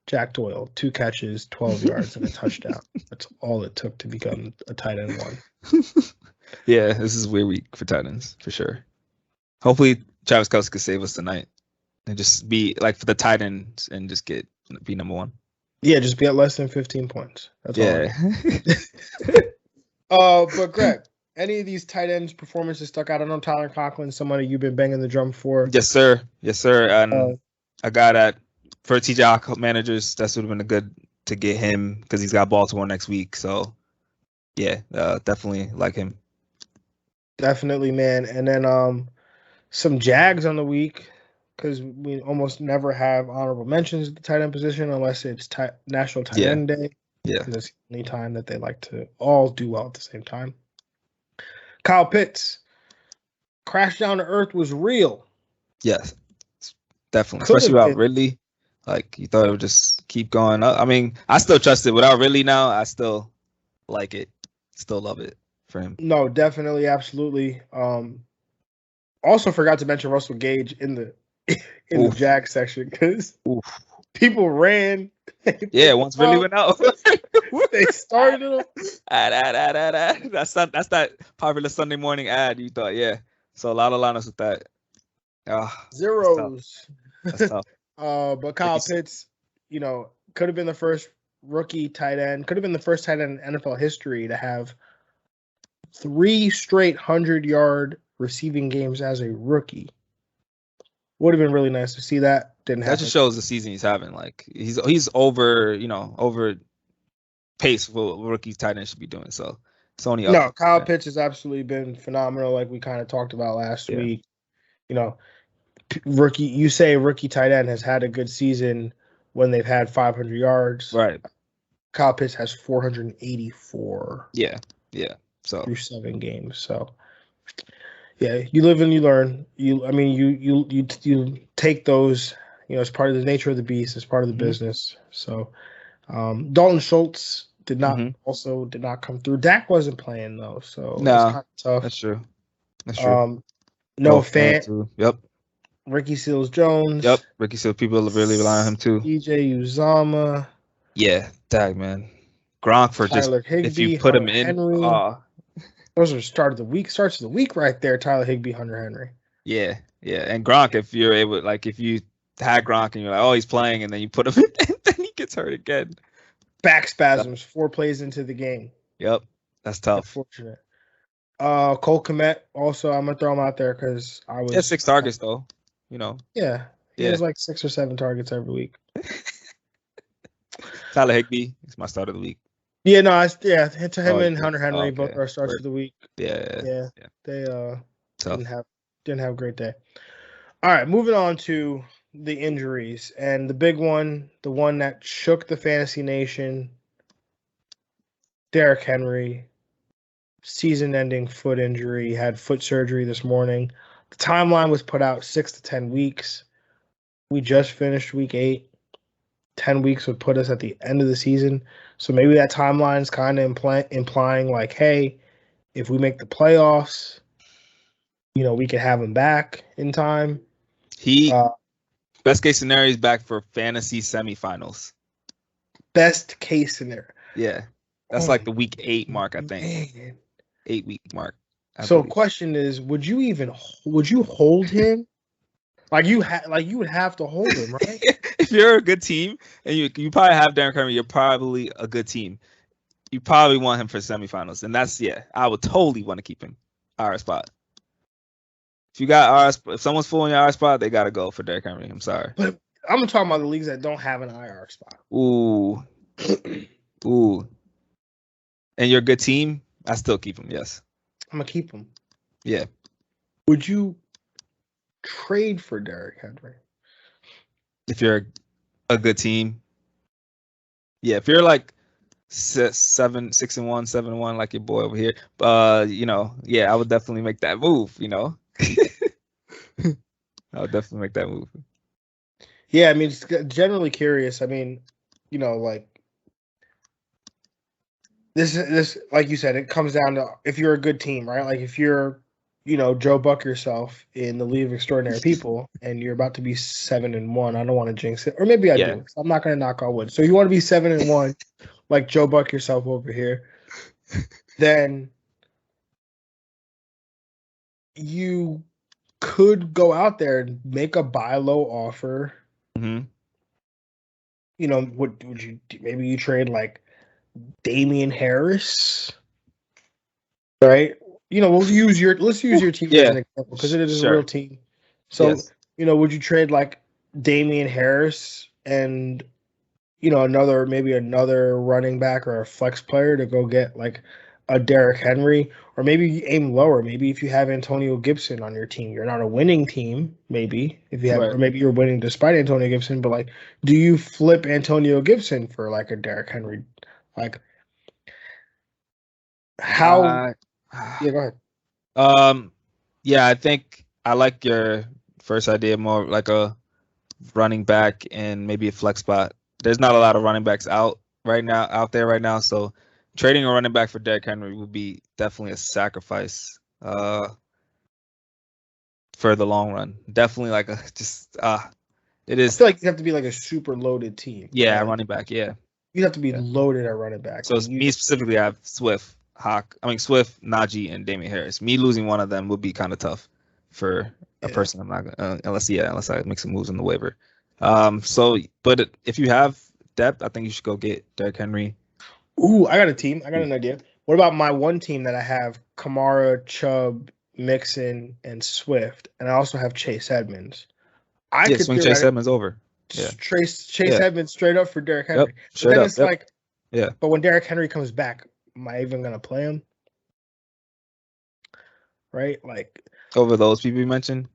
2 catches, 12 yards, and a touchdown. That's all it took to become a tight end 1. Yeah, this is a weird week for tight ends, for sure. Hopefully, Travis Kelce could save us tonight and just be like for the tight ends and just be number 1. Yeah, just be at less than 15 points. That's all. But Greg, any of these tight ends performances stuck out? I know Tyler Conklin, somebody you've been banging the drum for. Yes, sir. And a guy that for TJ Hawk managers, that would have been good to get him because he's got Baltimore next week. So yeah, definitely like him. Definitely, man. And then some Jags on the week because we almost never have honorable mentions at the tight end position unless it's National Tight End Day. Yeah. That's the only time that they like to all do well at the same time. Kyle Pitts, crash down to earth was real. Yes, definitely. Especially without Ridley. Like, you thought it would just keep going up. I mean, I still trust it. Without Ridley now, I still like it. Still love it for him. No, definitely, absolutely. Also forgot to mention Russell Gage in the the Jag section because people ran. Yeah, once Ridley went out, they started him. Ad. That's that popular Sunday morning ad. You thought, yeah. So a lot of lineups with that. Zeros. That's tough. But Kyle Pitts, could have been the first rookie tight end. Could have been the first tight end in NFL history to have 3 straight 100-yard receiving games as a rookie. Would have been really nice to see that. Didn't happen. That just shows the season he's having. Like he's over pace for what rookie tight end should be doing. So it's only up. No, Kyle Pitts has absolutely been phenomenal, like we kind of talked about last week. Rookie tight end has had a good season when they've had 500 yards. Right. Kyle Pitts has 484. Yeah. So through 7 games. So yeah, you live and you learn. You take those. It's part of the nature of the beast. It's part of the business. So Dalton Schultz did not come through. Dak wasn't playing though, so it's kind of tough. That's true. No fan. Yep. Ricky Seals-Jones. Yep. Ricky Seals. People really rely on him too. DJ Uzama. Yeah, Dak, man. Gronk for Tyler just Higbee, if you put him in. Those are starts of the week right there. Tyler Higbee, Hunter Henry. Yeah, and Gronk, if you're able, like, if you had Gronk and you're like, oh, he's playing, and then you put him in, and then he gets hurt again. Back spasms, 4 plays into the game. Yep, that's tough. Unfortunate. Cole Kmet, also, I'm gonna throw him out there because I was. He has 6 targets though. Yeah, he has like 6 or 7 targets every week. Tyler Higbee is my start of the week. Yeah, no, to him and Hunter Henry both are starts of the week. Yeah. They didn't have a great day. All right, moving on to the injuries and the big one, the one that shook the fantasy nation. Derrick Henry, season-ending foot injury, had foot surgery this morning. The timeline was put out 6 to 10 weeks. We just finished week 8. 10 weeks would put us at the end of the season. So maybe that timeline is kind of implying like, hey, if we make the playoffs, we could have him back in time. Best case scenario is back for fantasy semifinals. Best case scenario. Yeah. That's like the week 8 mark, I think. Man. 8-week mark. So question is, would you hold him? You would have to hold him, right? If you're a good team and you probably have Derrick Henry, you're probably a good team. You probably want him for semifinals, and I would totally want to keep him IR spot. If you got if someone's full in your IR spot, they gotta go for Derrick Henry. I'm sorry, but I'm talking about the leagues that don't have an IR spot. Ooh. and you're a good team, I still keep him. Yes. I'm gonna keep him. Yeah. Would you trade for Derrick Henry? If you're a good team, yeah. If you're like 6-1, 7-1, like your boy over here, yeah, I would definitely make that move. I would definitely make that move. Yeah, I mean, it's generally curious. I mean, like this, like you said, it comes down to if you're a good team, right? Like if you're, Joe Buck yourself in the League of Extraordinary People, and you're about to be 7-1. I don't want to jinx it, or maybe I do. I'm not going to knock on wood. So you want to be 7-1, like Joe Buck yourself over here, then you could go out there and make a buy low offer. Mm-hmm. Would you maybe you trade like Damien Harris, right? Let's use your team as an example because it is a real team. So, would you trade like Damien Harris and another running back or a flex player to go get like a Derrick Henry, or maybe you aim lower. Maybe if you have Antonio Gibson on your team, you're not a winning team. Maybe if you have, or maybe you're winning despite Antonio Gibson. But like, do you flip Antonio Gibson for like a Derrick Henry? Like, how? Yeah, go ahead. Yeah, I think I like your first idea more like a running back and maybe a flex spot. There's not a lot of running backs out there right now, so trading a running back for Derrick Henry would be definitely a sacrifice for the long run. Definitely like it is. I feel like you have to be like a super loaded team. Yeah, right? Running back. Yeah, you have to be loaded at running back. So me specifically, I have Swift, Najee, and Damien Harris. Me losing one of them would be kind of tough for a person. I'm not gonna unless I make some moves on the waiver. But if you have depth, I think you should go get Derrick Henry. Ooh, I got a team. I got an idea. What about my one team that I have Kamara, Chubb, Mixon, and Swift, and I also have Chase Edmonds. I could swing Chase Edmonds over. Yeah. Chase Edmonds straight up for Derrick Henry. Yep, straight up. It's like, but when Derrick Henry comes back, am I even gonna play him? Right, like over those people you mentioned.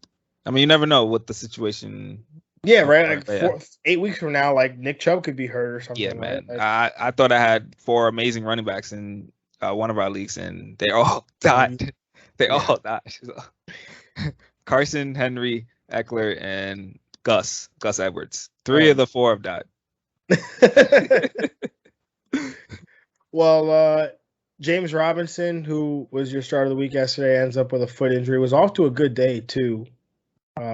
I mean, you never know what the situation. Yeah, right. Like 8 weeks from now, like Nick Chubb could be hurt or something. Yeah, man. Right? I thought I had 4 amazing running backs in one of our leagues, and they all died. They all died. So, Carson, Henry, Eckler, and Gus Edwards. 3 of the 4 have died. Well, James Robinson, who was your start of the week yesterday, ends up with a foot injury. Was off to a good day too.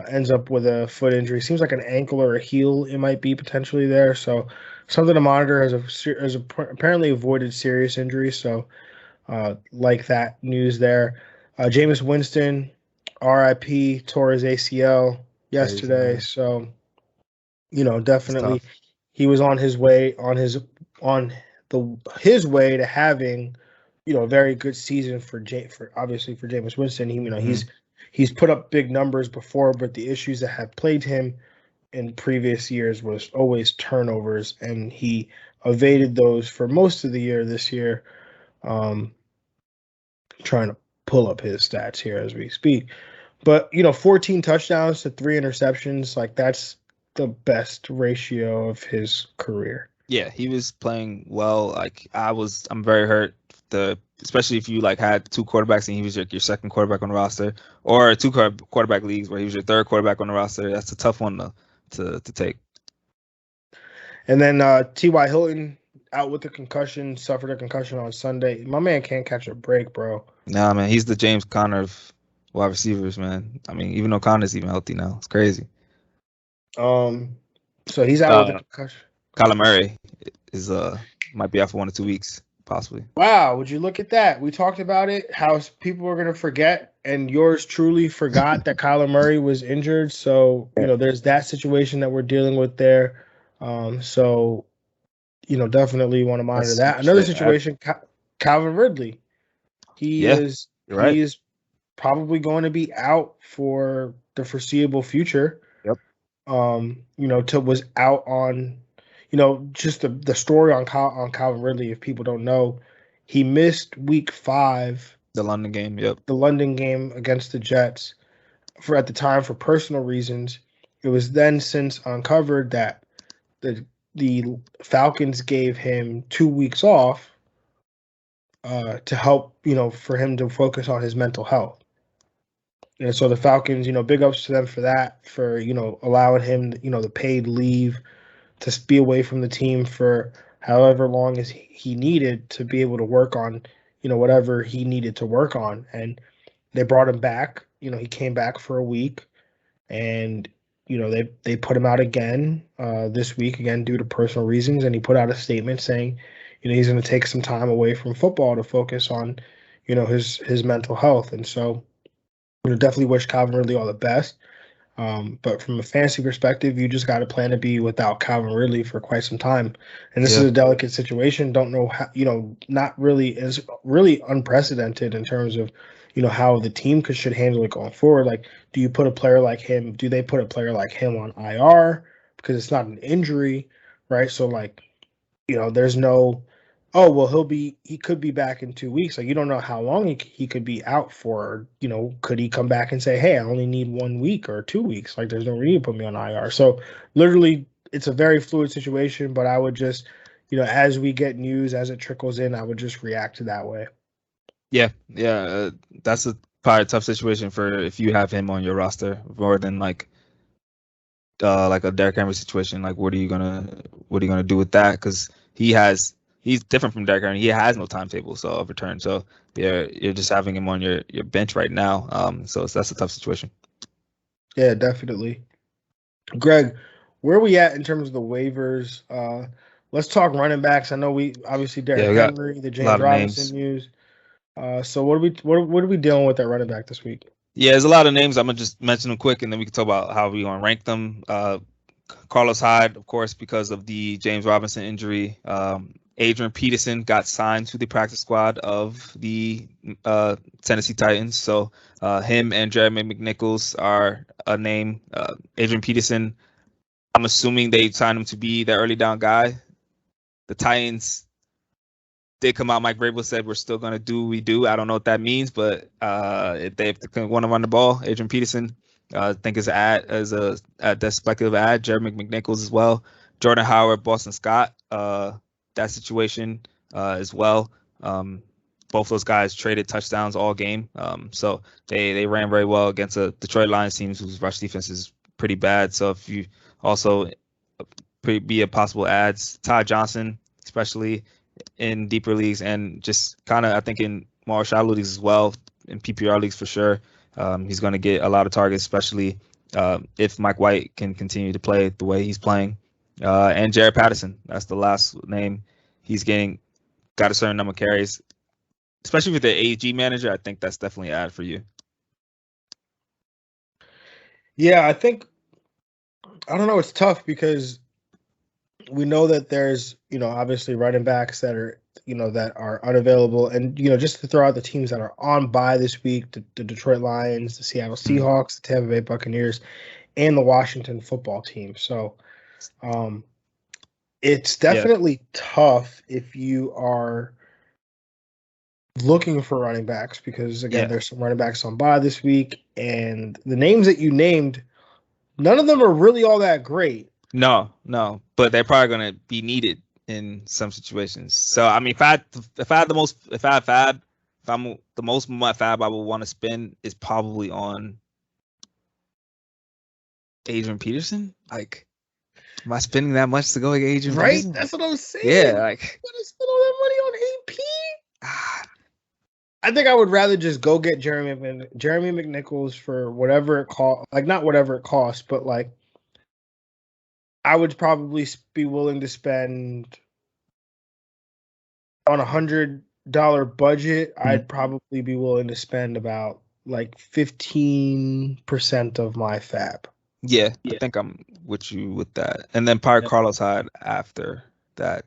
Ends up with a foot injury. Seems like an ankle or a heel it might be potentially there. So something to monitor as apparently avoided serious injury. So like that news there. Jameis Winston, RIP, tore his ACL yesterday. So definitely he was on his way his way to having a very good season for Jameis Winston. He's put up big numbers before, but the issues that have plagued him in previous years was always turnovers, and he evaded those for most of the year this year. Trying to pull up his stats here as we speak. But, 14 touchdowns to 3 interceptions, like that's the best ratio of his career. Yeah, he was playing well. Like I'm very hurt. Especially if you had 2 quarterbacks and he was your second quarterback on the roster, or 2 quarterback leagues where he was your third quarterback on the roster. That's a tough one to take. And then T.Y. Hilton out with a concussion, suffered a concussion on Sunday. My man can't catch a break, bro. Nah, man, he's the James Conner of wide receivers, man. I mean, even though Conner's even healthy now, it's crazy. So he's out with a concussion. Kyler Murray is might be out for 1 or 2 weeks. Possibly. Wow, would you look at that? We talked about it, how people were going to forget, and yours truly forgot that Kyler Murray was injured. So, there's that situation that we're dealing with there. So, definitely want to monitor that. Another situation, Calvin Ridley. He is probably going to be out for the foreseeable future. Yep. Was out on just the story on Calvin Ridley, if people don't know, He missed week 5. The London game, yep. The London game against the Jets at the time for personal reasons. It was then since uncovered that the Falcons gave him 2 weeks off to help, for him to focus on his mental health. And so the Falcons, big ups to them for that, for, allowing him, the paid leave to be away from the team for however long as he needed to be able to work on, whatever he needed to work on. And they brought him back. He came back for a week, and, they put him out again this week, again, due to personal reasons. And he put out a statement saying, he's going to take some time away from football to focus on, his mental health. And so, definitely wish Calvin Ridley all the best. But from a fantasy perspective, you just got to plan to be without Calvin Ridley for quite some time. And this is a delicate situation. Don't know how, not really is really unprecedented in terms of, how the team should handle it going forward. Like, do you put a player like him? Do they put a player like him on IR because it's not an injury, right? So like, there's no, oh, well, he could be back in 2 weeks. Like, you don't know how long he could be out for. Could he come back and say, hey, I only need 1 week or 2 weeks? Like, there's no reason to put me on IR. So literally, it's a very fluid situation, but I would just, as we get news, as it trickles in, I would just react to that way. Yeah. That's probably a tough situation for if you have him on your roster more than like a Derrick Henry situation. Like, what are you gonna do with that? Because he's different from Derrick Henry. He has no timetable of return. So you're just having him on your bench right now. So that's a tough situation. Yeah, definitely. Greg, where are we at in terms of the waivers? Let's talk running backs. I know we obviously Derrick Henry, the James Robinson news. So what are we dealing with at running back this week? Yeah, there's a lot of names. I'm gonna just mention them quick, and then we can talk about how we want to rank them. Carlos Hyde, of course, because of the James Robinson injury. Adrian Peterson got signed to the practice squad of the Tennessee Titans. So him and Jeremy McNichols are a name. Adrian Peterson, I'm assuming they signed him to be the early down guy. The Titans did come out. Mike Vrabel said we're still going to do what we do. I don't know what that means, but if they want to run the ball, Adrian Peterson, I think is a speculative ad. Jeremy McNichols as well. Jordan Howard, Boston Scott. That situation as well. Both those guys traded touchdowns all game. So they ran very well against a Detroit Lions team whose rush defense is pretty bad. So if you also be a possible ads, Todd Johnson, especially in deeper leagues and just kind of, I think, in more shallow leagues as well, in PPR leagues for sure. He's going to get a lot of targets, especially if Mike White can continue to play the way he's playing. And Jared Patterson, that's the last name. He's got a certain number of carries, especially with the AG manager. I think that's definitely an ad for you. Yeah, I don't know. It's tough because we know that there's, obviously running backs that are, that are unavailable. And, just to throw out the teams that are on bye this week, the Detroit Lions, the Seattle Seahawks, the Tampa Bay Buccaneers, and the Washington football team. So it's definitely tough if you are looking for running backs because, again, there's some running backs on bye this week. And the names that you named, none of them are really all that great. No, but they're probably going to be needed in some situations. So I mean, if I'm the most my fab I would want to spend is probably on Adrian Peterson. Like, am I spending that much to go with Adrian Peterson? Right, that's what I'm saying. Yeah, like, I'm gonna spend all that money on AP. I think I would rather just go get Jeremy McNichols for whatever it costs. Like, not whatever it costs, but like, I would probably be willing to spend on $100 budget. I'd probably be willing to spend about like 15% of my fab. Yeah, I think I'm with you with that. And then probably Carlos Hyde after that.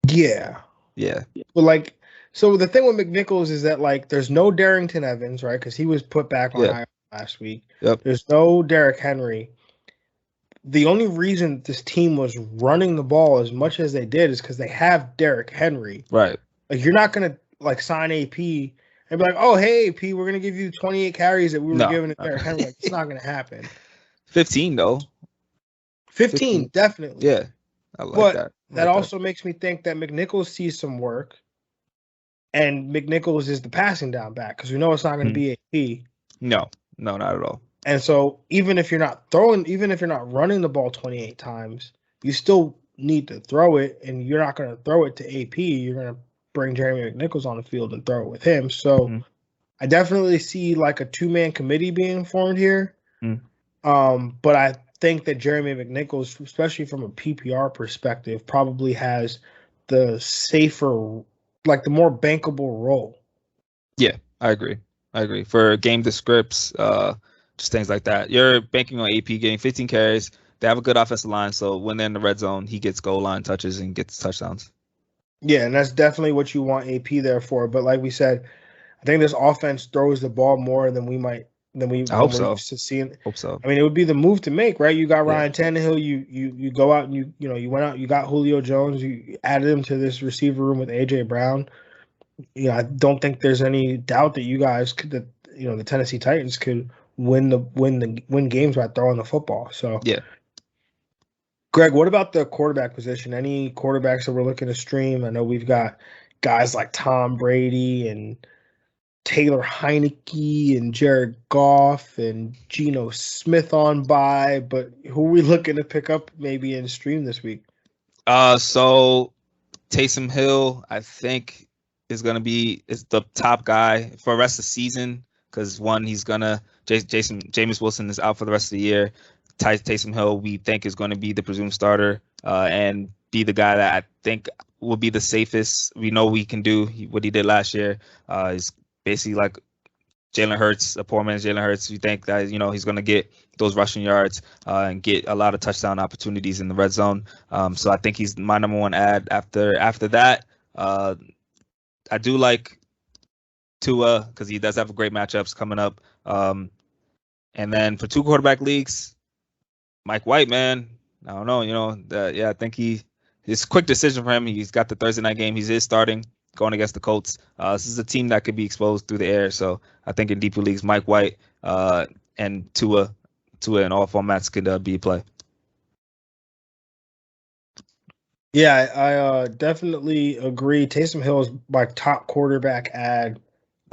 Yeah. But like, so the thing with McNichols is that like, there's no Darrington Evans, right? Because he was put back on IR last week. Yep. There's no Derrick Henry. The only reason this team was running the ball as much as they did is because they have Derrick Henry. Right. Like you're not gonna like sign AP and be like, oh hey AP, we're gonna give you 28 carries that we were giving to Derrick Henry. Like, it's not gonna happen. 15 though. 15 definitely. Yeah, I like but that. That also makes me think that McNichols sees some work, and McNichols is the passing down back because we know it's not going to be AP. No, not at all. And so even if you're not running the ball 28 times, you still need to throw it, and you're not going to throw it to AP. You're going to bring Jeremy McNichols on the field and throw it with him. So I definitely see like a 2-man committee being formed here. But I think that Jeremy McNichols, especially from a PPR perspective, probably has the safer, like the more bankable role. Yeah, I agree. For game to scripts, just things like that. You're banking on AP getting 15 carries. They have a good offensive line, so when they're in the red zone, he gets goal line touches and gets touchdowns. Yeah, and that's definitely what you want AP there for. But like we said, I think this offense throws the ball more than we hope so. used to seeing. Hope so. I mean, it would be the move to make, right? You got Ryan Tannehill. You go out and you went out. You got Julio Jones. You added him to this receiver room with AJ Brown. I don't think there's any doubt that you guys the Tennessee Titans could win games by throwing the football. So yeah. Greg, what about the quarterback position? Any quarterbacks that we're looking to stream? I know we've got guys like Tom Brady and Taylor Heineke and Jared Goff and Geno Smith on by, but who are we looking to pick up maybe in stream this week? So Taysom Hill, I think, is the top guy for the rest of the season because Jameis Wilson is out for the rest of the year. Taysom Hill, we think, is going to be the presumed starter and be the guy that I think will be the safest. We know we can do what he did last year. Is basically like Jalen Hurts, a poor man's Jalen Hurts. We think that he's going to get those rushing yards and get a lot of touchdown opportunities in the red zone. So I think he's my number one ad. After that, I do like Tua because he does have great matchups coming up. And then for 2 quarterback leagues, Mike White, man, I don't know. I think it's a quick decision for him. He's got the Thursday night game. He is starting going against the Colts. This is a team that could be exposed through the air. So I think in deeper leagues, Mike White and Tua in all formats could be a play. Yeah, I definitely agree. Taysom Hill is my top quarterback ad,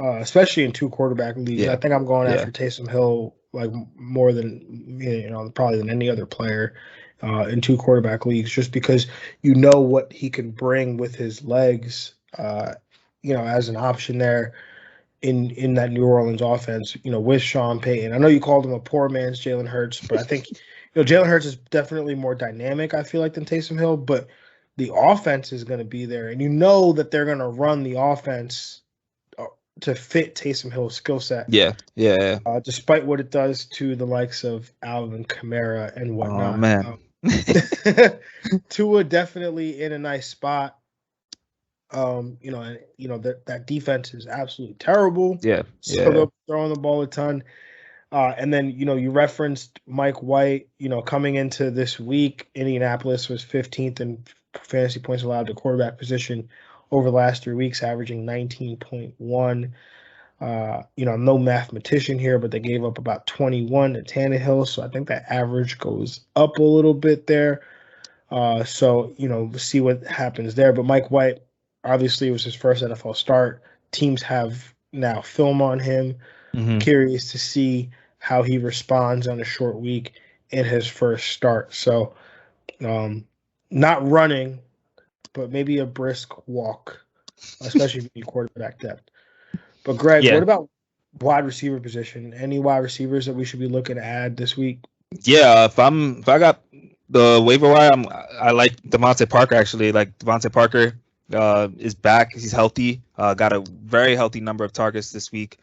especially in 2 quarterback leagues. Yeah. I think I'm going after Taysom Hill like more than probably than any other player in 2 quarterback leagues, just because what he can bring with his legs, as an option there in that New Orleans offense, with Sean Payton. I know you called him a poor man's Jalen Hurts, but I think Jalen Hurts is definitely more dynamic, I feel like, than Taysom Hill, but the offense is going to be there, and that they're going to run the offense to fit Taysom Hill's skill set. Yeah. Despite what it does to the likes of Alvin Kamara and whatnot. Oh, man. Tua definitely in a nice spot. That defense is absolutely terrible. Yeah. So they're throwing the ball a ton. And then, you referenced Mike White, coming into this week, Indianapolis was 15th in fantasy points allowed to quarterback position over the last 3 weeks, averaging 19.1. I'm no mathematician here, but they gave up about 21 to Tannehill. So I think that average goes up a little bit there. So we'll see what happens there. But Mike White, obviously, it was his first NFL start. Teams have now film on him. Curious to see how he responds on a short week in his first start. So not running, but maybe a brisk walk, especially if you need quarterback depth. But Greg, what about wide receiver position? Any wide receivers that we should be looking to add this week? Yeah, if I got the waiver wire, I like Devontae Parker actually. Like Devontae Parker is back. He's healthy. Got a very healthy number of targets this week.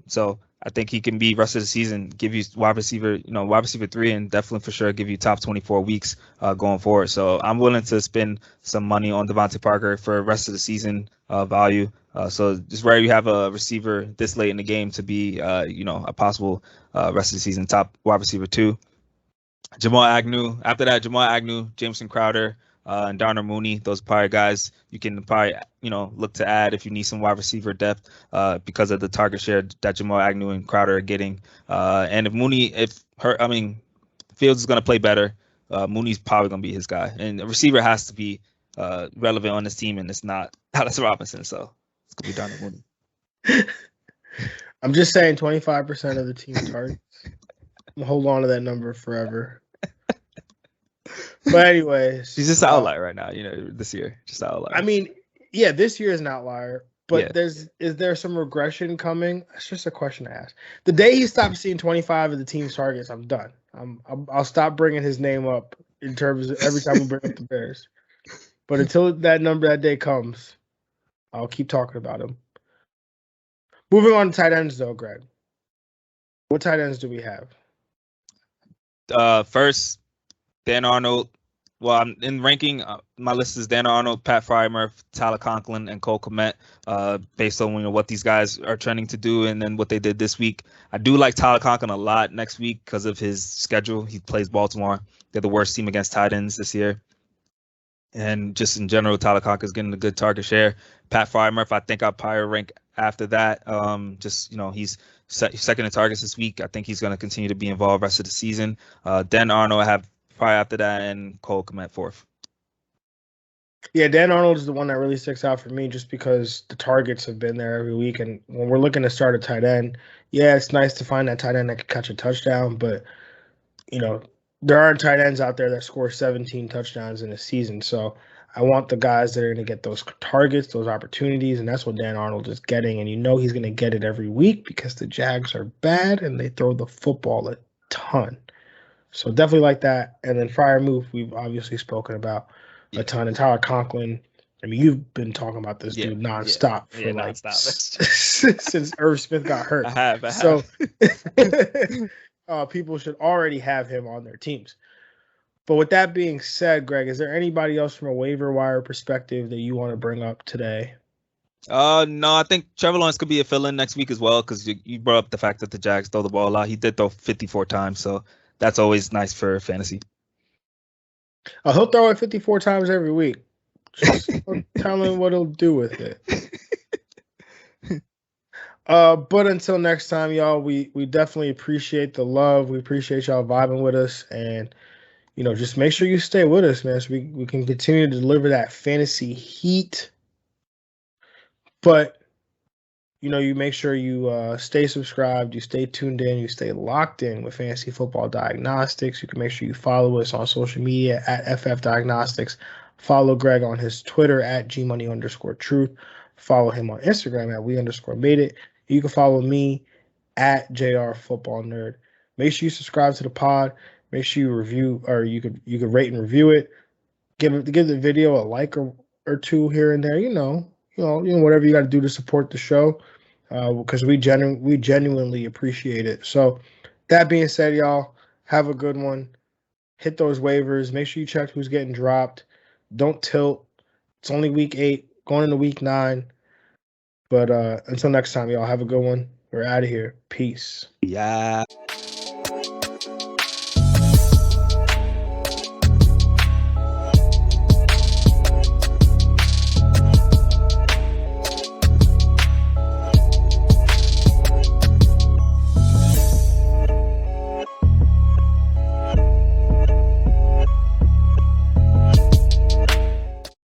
So I think he can be rest of the season, give you wide receiver 3, and definitely for sure give you top 24 weeks going forward. So I'm willing to spend some money on Devontae Parker for rest of the season value. So just where you have a receiver this late in the game to be, a possible rest of the season top wide receiver 2. Jamal Agnew. After that, Jamal Agnew, Jameson Crowder, and Darnell Mooney. Those are probably guys you can probably, look to add if you need some wide receiver depth because of the target share that Jamal Agnew and Crowder are getting. And Fields is going to play better, Mooney's probably going to be his guy. And the receiver has to be relevant on this team, and it's not Dallas Robinson, so it's going to be Darnell Mooney. I'm just saying 25% of the team targets. I'm hold on to that number forever. But anyways, he's just an outlier right now. This year, just an outlier. I mean, yeah, this year is an outlier. But is there some regression coming? It's just a question to ask. The day he stops seeing 25 of the team's targets, I'm done. I'll stop bringing his name up in terms of every time we bring up the Bears. But until that day comes, I'll keep talking about him. Moving on to tight ends, though, Greg. What tight ends do we have? First, Dan Arnold. Well, I'm in ranking. My list is Dan Arnold, Pat Frymouth, Tyler Conklin, and Cole Kmet, based on what these guys are trending to do and then what they did this week. I do like Tyler Conklin a lot next week because of his schedule. He plays Baltimore. They're the worst team against tight ends this year. And just in general, Tyler Conklin is getting a good target share. Pat Frymouth, I think I'll probably rank after that. He's second in targets this week. I think he's going to continue to be involved rest of the season. Dan Arnold, I have probably after that, and Cole Kmet fourth. Yeah, Dan Arnold is the one that really sticks out for me just because the targets have been there every week. And when we're looking to start a tight end, yeah, it's nice to find that tight end that can catch a touchdown. But, there aren't tight ends out there that score 17 touchdowns in a season. So I want the guys that are going to get those targets, those opportunities. And that's what Dan Arnold is getting. And he's going to get it every week because the Jags are bad and they throw the football a ton. So definitely like that. And then Frymouth, we've obviously spoken about a ton. And Tyler Conklin, you've been talking about this dude nonstop for since Irv Smith got hurt. I have. So people should already have him on their teams. But with that being said, Greg, is there anybody else from a waiver wire perspective that you want to bring up today? No, I think Trevor Lawrence could be a fill-in next week as well because you brought up the fact that the Jags throw the ball a lot. He did throw 54 times, so that's always nice for fantasy. He'll throw it 54 times every week. Just tell him what he'll do with it. But until next time, y'all, we definitely appreciate the love. We appreciate y'all vibing with us. And, just make sure you stay with us, man, so we can continue to deliver that fantasy heat. But, you make sure you stay subscribed, you stay tuned in, you stay locked in with Fantasy Football Diagnostics. You can make sure you follow us on social media at FF Diagnostics. Follow Greg on his Twitter at gmoney_truth. Follow him on Instagram at we_made_it. You can follow me at JR Football Nerd. Make sure you subscribe to the pod. Make sure you review, or you could rate and review it. Give the video a like or two here and there. Whatever you got to do to support the show, because we genuinely appreciate it. So, that being said, y'all, have a good one. Hit those waivers. Make sure you check who's getting dropped. Don't tilt. It's only week 8, going into week 9. But until next time, y'all, have a good one. We're out of here. Peace. Yeah.